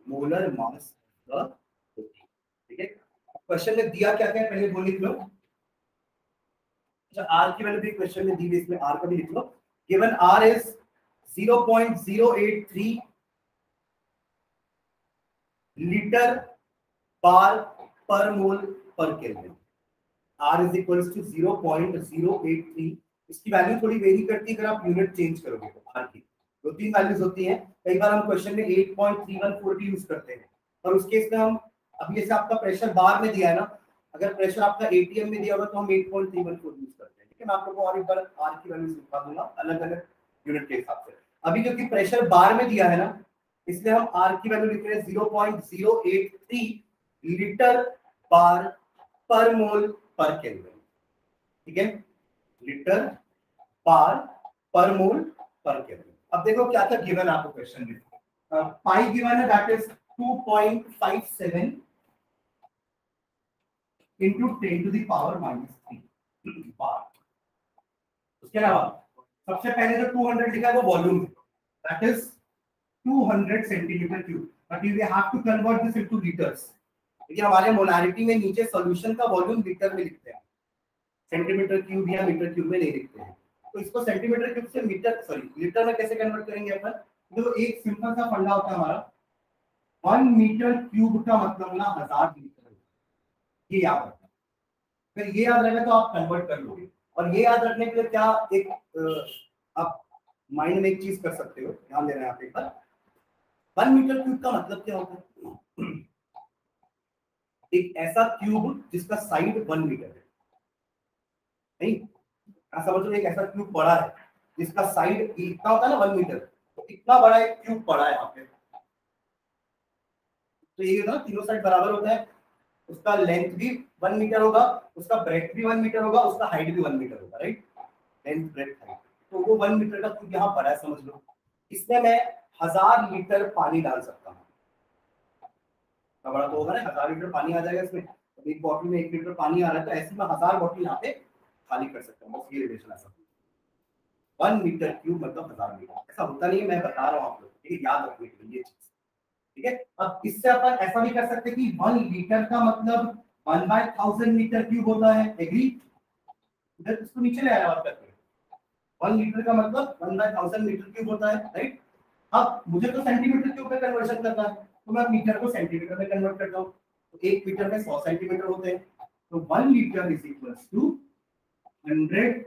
molar mass of the protein। ठीक है, question में दिया क्या क्या पहले वो लिख लो। अच्छा, r की वैल्यू भी क्वेश्चन में दी हुई, इसमें r का भी लिख लो। Given r is 0.083 litre bar per mole per kelvin. R is equal to 0.083। इसकी वैल्यू थोड़ी वेरी करती है अगर आप यूनिट चेंज करोगे तो। R की दो तीन वैल्यूज होती हैं, कई बार हम क्वेश्चन में 8.314 भी यूज करते हैं, और उस केस में हम अभी जैसे आपका प्रेशर बार में दिया है ना, अगर प्रेशर आपका एटीएम में दिया होगा तो हम 8.314 यूज करते हैं। ठीक है, मैं आपको और एक बार R की वैल्यूज दिखा दूंगा अलग अलग यूनिट के हिसाब से। अभी क्योंकि प्रेशर बार में दिया है ना, इसलिए हम R की वैल्यू लिख रहे हैं 0.083 litre bar per mole per kelvin. ठीक है, litre bar per mole per kelvin. अब देखो क्या क्या गिवन आपको क्वेश्चन में। पाई गिवन है, that is 2.57 into 10 to the power minus 3 बार। उसके अलावा सबसे पहले जो 200 लिखा है वो वॉल्यूम है, that is 200 centimetre cube, but we have to convert this into litres. देखिए हमारे मोलारिटी में नीचे सॉल्यूशन का वॉल्यूम लीटर में लिखते हैं, सेंटीमीटर क्यूब या मीटर क्यूब में नहीं लिखते हैं। तो इसको सेंटीमीटर क्यूब से मीटर लीटर में कैसे कन्वर्ट करेंगे अपन? तो एक सिंपल सा फंडा होता है हमारा, 1 मीटर क्यूब का मतलब ना 1000 लीटर, ये याद रखना। फिर ये याद रखना तो आप कन्वर्ट कर लोगे। और ये याद रखने के लिए क्या एक आप माइंड में एक चीज कर सकते हो, ध्यान देना है आप एक बार। 1 मीटर क्यूब का मतलब क्या होता है? एक ऐसा क्यूब जिसका साइड 1 मीटर है। नहीं, समझ लो एक ऐसा क्यूब बड़ा है जिसका साइड इतना होता है ना 1 मीटर, तो इतना बड़ा एक क्यूब पड़ा है यहाँ पे। तो ये होता है ना, तीनों साइड बराबर होता है, उसका लेंथ भी 1 मीटर होगा, उसका ब्रेथ भी 1 मीटर होगा, उसका हाइट भी 1 मीटर होगा, राइट। लेंथ ब्रेथ हाइट, तो वो 1 मीटर का क्यूब यहाँ पड़ा है, समझ लो। इसमें मैं 1000 लीटर पानी डाल सकता हूँ। बड़ा तो होगा ना, 1000 लीटर पानी आ जाएगा इसमें। तो एक बॉटल में 1 लीटर पानी आ रहा है, तो ऐसे में 1000 बॉटल यहाँ पे खाली कर सकता हूँ। बस ये रिलेशन ऐसा, 1 मीटर क्यूब मतलब 1000 लीटर। ऐसा होता नहीं है, मैं बता रहा हूँ आप लोग, ठीक है, याद रखने के लिए ये चीज। ठीक है, अब इससे अपन ऐसा भी कर सकते हैं कि 1 लीटर का मतलब 1/1000 मीटर क्यूब होता है। एग्री? इधर इसको नीचे ले आया और करते हैं 1 लीटर का मतलब 1/1000 मीटर क्यूब होता है, राइट। अब मुझे तो सेंटीमीटर क्यूब में कन्वर्शन करना है, तो मैं मीटर को सेंटीमीटर में कन्वर्ट करता हूँ। तो 1 मीटर में 100 सेंटीमीटर होते हैं, तो 1 litre is equals to 100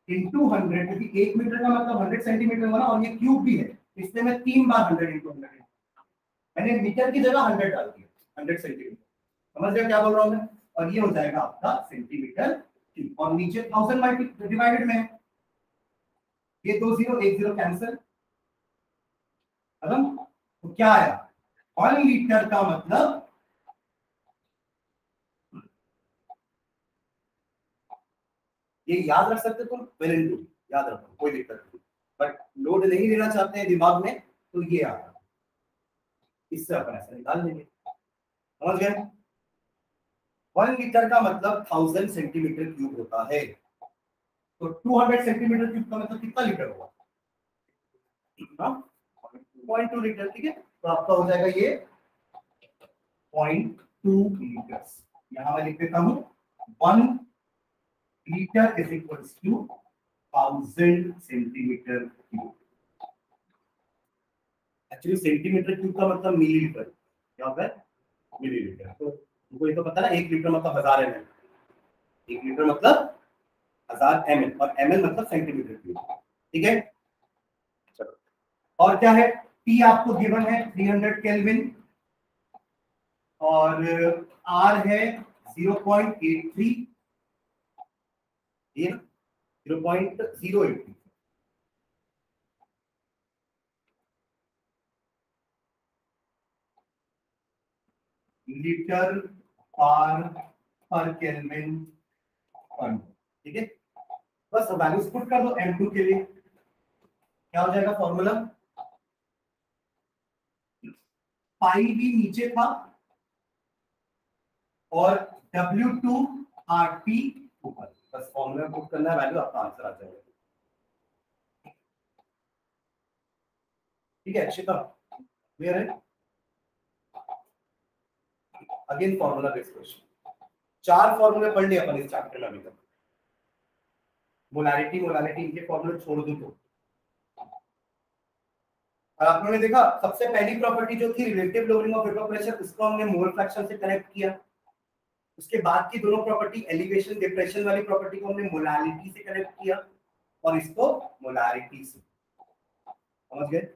into 100, क्योंकि 1 मीटर का मतलब 100 सेंटीमीटर बना, और ये क्यूब भी है, इसलिए मैं 3 बार 100 इंटू 100, मैंने मीटर की जगह 100 डाल दिया, 100 सेंटीमीटर। समझ गए क्या बोल रहा हूँ मैं? और ये हो जाएगा आपका सेंटीमीटर क्यूब, और नीचे 1000 डिवाइडेड में ये 2 0 1 0 कैंसिल, तो क्या आया? 1 लीटर का मतलब ये याद रख सकते तुम, वेल इनटू याद रखो, कोई दिक्कत नहीं, बट लोड नहीं लेना चाहते हैं दिमाग में तो ये आ रहा, इससे अपन ऐसा निकाल लेंगे। समझ गए? 1 लीटर का मतलब 1000 सेंटीमीटर क्यूब होता है, तो 200 सेंटीमीटर क्यूब का मतलब कितना लीटर होगा? 0.2 लीटर, ठीक है। तो आपका हो जाएगा ये 0.2 लीटर। यहां मैं लिख देता हूं 1 litre is equals to 1000 centimetre cube. Actually centimetre cube का मतलब मिलीलीटर, क्या होता है? मिलीलीटर। तो तुमको ये तो पता है ना, 1 लीटर मतलब 1000 ml, 1 लीटर मतलब 1000 ml, और ml मतलब सेंटीमीटर क्यूब, ठीक है। चलो, और क्या है? T आपको गिवन है 300 केल्विन, और R है 0.83, ये 0.083, लीटर पर केल्विन, ठीक है। बस वैल्यूज पुट कर दो M2 के लिए, क्या हो जाएगा फॉर्मूला? पाई भी नीचे था और W2 RT ऊपर, बस फॉर्मूला पुट करना है, वैल्यू आपका आंसर आ जाएगा। ठीक है अक्षिता, क्लियर है? अगेन फॉर्मूला बेस्ड क्वेश्चन, 4 फॉर्मूले पढ़ लिए अपन इस चैप्टर में अभी तक। मोलारिटी इनके फॉर्मूले छोड़ दूं तो आप लोगों ने देखा, सबसे पहली प्रॉपर्टी जो थी relative lowering of vapour pressure, उसको हमने मोल फ्रैक्शन से कनेक्ट किया। उसके बाद की दोनों प्रॉपर्टी, एलिवेशन डिप्रेशन वाली प्रॉपर्टी को हमने मोलारिटी से कनेक्ट किया, और इसको मोलारिटी से। समझ गए?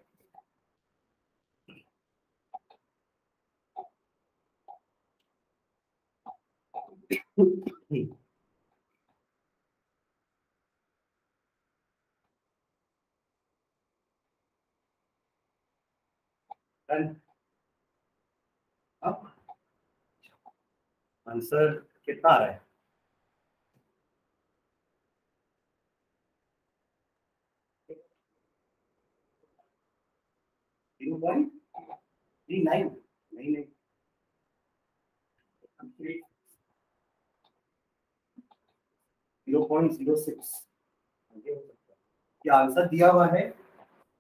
आंसर कितना आ रहा है? नहीं 0.06। क्या आंसर दिया हुआ है?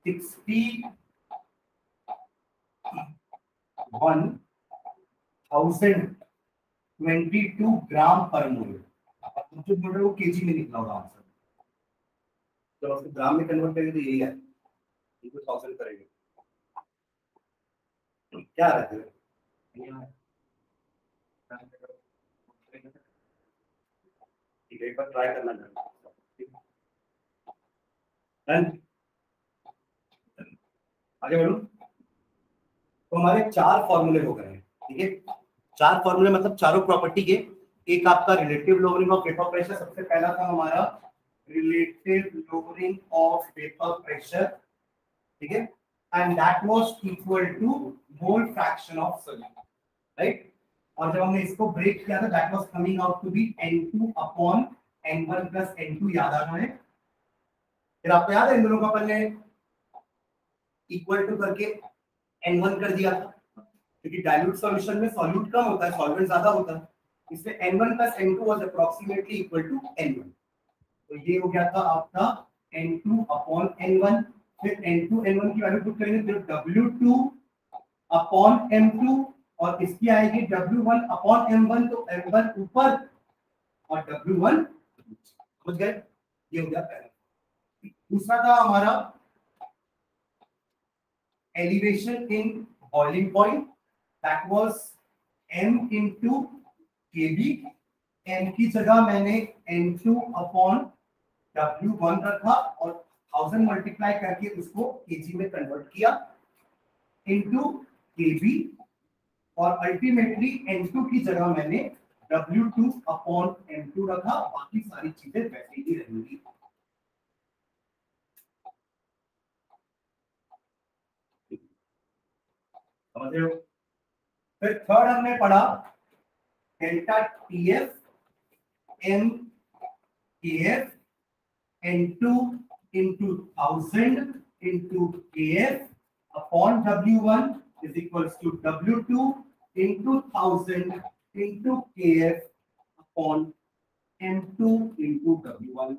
61,022 ग्राम पर मोल। जो बोल रहे हो केजी में निकला होगा आंसर, जब उसको ग्राम में कन्वर्ट करेंगे तो यही है, 1000 करेंगे। क्या रहता है? ठीक है, एक बार ट्राई करना चाहता हूं। आगे बढ़ो। तो हमारे 4 फॉर्मूले हो गए हैं, ठीक है। 4 फॉर्मूले मतलब चारों प्रॉपर्टी के। एक आपका relative lowering of vapour pressure, सबसे पहला था हमारा relative lowering of vapour pressure, ठीक है, and that was equal to mole fraction of solute, right. और जब हमने इसको ब्रेक किया था, that was coming out to be N2 upon N1 plus N2, याद आ रहा है? फिर आपको याद है इन दोनों का अपन ने इक्वल टू करके N1 कर दिया था, क्योंकि डाइल्यूट सॉल्यूशन में सॉल्यूट कम होता है, सॉल्वेंट ज्यादा होता है, इसलिए N1 plus N2 was approximately equal to N1। तो ये हो गया था आपका N2 अपॉन N1। फिर N2 N1 की वैल्यू पुट करेंगे तो W2 अपॉन M2, और इसकी आएगी W1 अपॉन M1, तो M1 ऊपर और W1, समझ गए? ये हो गया पहला। दूसरा था हमारा elevation in boiling point, that was m into kb। m की जगह मैंने n2 अपॉन w1 रखा और 1000 मल्टीप्लाई करके उसको kg में कन्वर्ट किया इनटू kb, और अल्टीमेटली n2 की जगह मैंने w2 अपॉन m2 रखा, बाकी सारी चीजें वैसे ही रहेंगी। समझ रहे हो? फिर थर्ड हमने पढ़ा delta TF M KF n2 into 1000 into kf upon w1 is equals to w2 into 1000 into kf upon m2 into w1।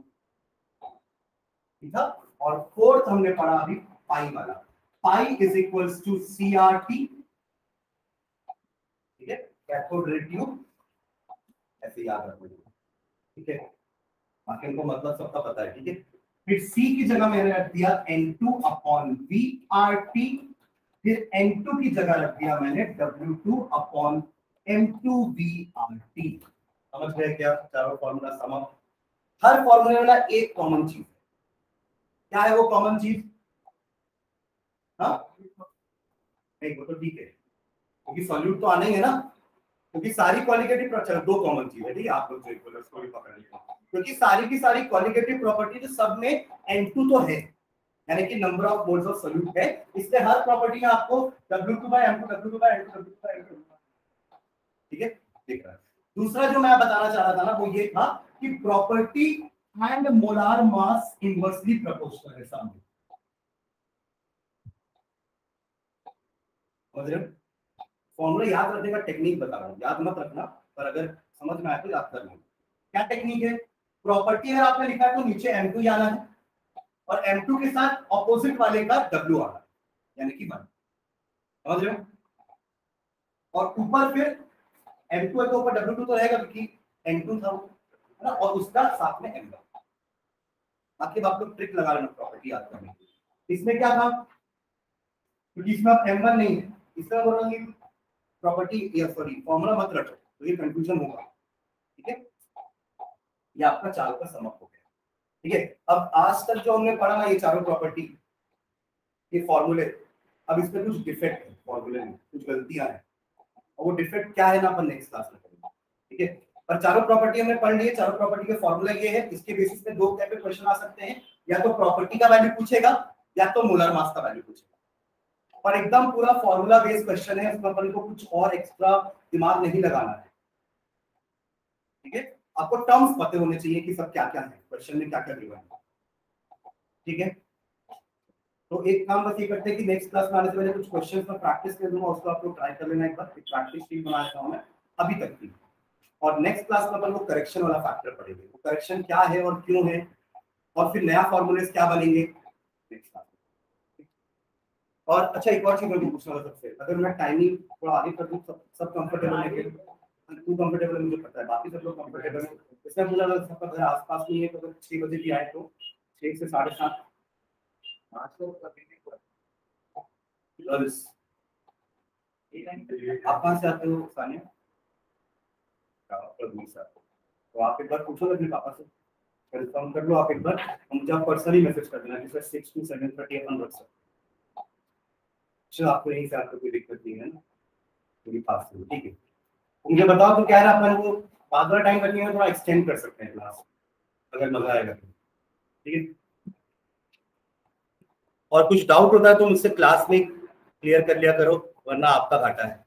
ठीक है? और फोर्थ हमने पढ़ा अभी पाई वाला, pi is equals to CRT। ठीक है, कैथोड रे ट्यूब, ऐसे याद रखो। ठीक है, बाकी इनको मतलब सबका पता है। ठीक है, फिर C की जगह मैंने रख दिया N2 अपॉन VRT, फिर N2 की जगह रख दिया मैंने W2 अपॉन M2 VRT। समझ गए क्या? चारों फॉर्मूला समाप्त। हर फॉर्मूले वाला एक कॉमन चीज, क्या है वो कॉमन चीज? हाँ, एक वो तो ठीक है, क्योंकि सॉल्यूट तो आना ही है ना, क्योंकि सारी क्वालिटेटिव प्रॉपर्टी, दो कॉमन चीज है। ठीक है, आप लोग जो इक्वल उसको भी पकड़ लीजिए, क्योंकि सारी की सारी क्वालिटेटिव प्रॉपर्टी जो सब में N2 तो है, यानी कि number of moles of solute है, इसलिए हर प्रॉपर्टी में आपको W2/M2 W2/M2 W2/M2। ठीक है, दिख रहा है। दूसरा जो मैं बताना चाह रहा था ना, वो ये था कि property and molar mass inversely proportional है सामने। फॉर्मूला याद रखने का टेक्निक बता रहा हूँ, याद मत रखना, पर अगर समझ में आए तो याद कर लो। क्या टेक्निक है? प्रॉपर्टी अगर आपने लिखा है तो नीचे M2 आना है, और M2 के साथ ऑपोजिट वाले का W आना है, यानी कि 1। समझ रहे हो? और ऊपर फिर M2 है तो ऊपर W2 तो रहेगा, क्योंकि N2 था है ना, और उसका साथ में M1। बाकी आप लोग ट्रिक लगा लेना प्रॉपर्टी याद करने की। इसमें क्या था, क्योंकि इसमें अब M1 नहीं है, इसमें बोलेंगे प्रॉपर्टी या सॉरी फॉर्मूला मत रखो, तो ये कंफ्यूजन होगा। ठीक है, ये आपका चाल का समाप्त हो गया। ठीक है, अब आज तक जो हमने पढ़ा ना ये चारों प्रॉपर्टी, ये फॉर्मूले, अब इसमें कुछ डिफेक्ट है फॉर्मूले में, कुछ गलतियां हैं, और वो डिफेक्ट क्या है ना अपन नेक्स्ट क्लास में करेंगे। ठीक है, पर चारों प्रॉपर्टी हमने पढ़ ली है। चारों प्रॉपर्टी का फॉर्मूला ये है, इसके बेसिस पे दो टाइप के क्वेश्चन आ सकते हैं, या तो प्रॉपर्टी का वैल्यू पूछेगा या तो मोलर मास का वैल्यू पूछेगा। पर एकदम पूरा फॉर्मूला बेस्ड क्वेश्चन है, इसमें अपन को कुछ और एक्स्ट्रा दिमाग नहीं लगाना है। ठीक है, आपको टर्म्स पता होने चाहिए कि सब क्या क्या है, क्वेश्चन में क्या क्या गिवन है। ठीक है, तो एक काम बस ये करते हैं कि नेक्स्ट क्लास में आने से पहले कुछ क्वेश्चंस में प्रैक्टिस कर दूंगा, उसको आप लोग ट्राई कर लेना एक बार। एक प्रैक्टिस शीट बना देता हूं मैं अभी तक की, और नेक्स्ट क्लास में अपन लोग करेक्शन वाला फैक्टर पढ़ेंगे, वो करेक्शन क्या है और क्यों है, और फिर नया फॉर्मूलेस क्या बनेंगे नेक्स्ट क्लास। और अच्छा, एक और चीज मैं पूछना था सबसे, अगर मैं टाइमिंग थोड़ा आगे कर दूं, सब कंफर्टेबल है? तू कंफर्टेबल है मुझे पता है, बाकी सब लोग कंफर्टेबल है। इसमें पूरा सबका घर आसपास में है, तो अगर 6 बजे भी आए तो 6 से 7:30 आप कहाँ से आते हो सानिया? तो आप एक बार पूछो अपने पापा से, कंफर्म कर लो आप एक बार, मुझे आप पर्सनली मैसेज कर देना, जैसे 6 to 7:30 अपन रख सकते। चलो, आपको यहीं से आपको कोई दिक्कत नहीं है ना, पूरी पास है। ठीक है, मुझे बताओ तो क्या है, अपन वो बाद वाला टाइम करनी है थोड़ा एक्सटेंड कर सकते हैं क्लास, अगर मजा आएगा तो। ठीक है, और कुछ डाउट होता है तो मुझसे क्लास में क्लियर कर लिया करो, वरना आपका घाटा है।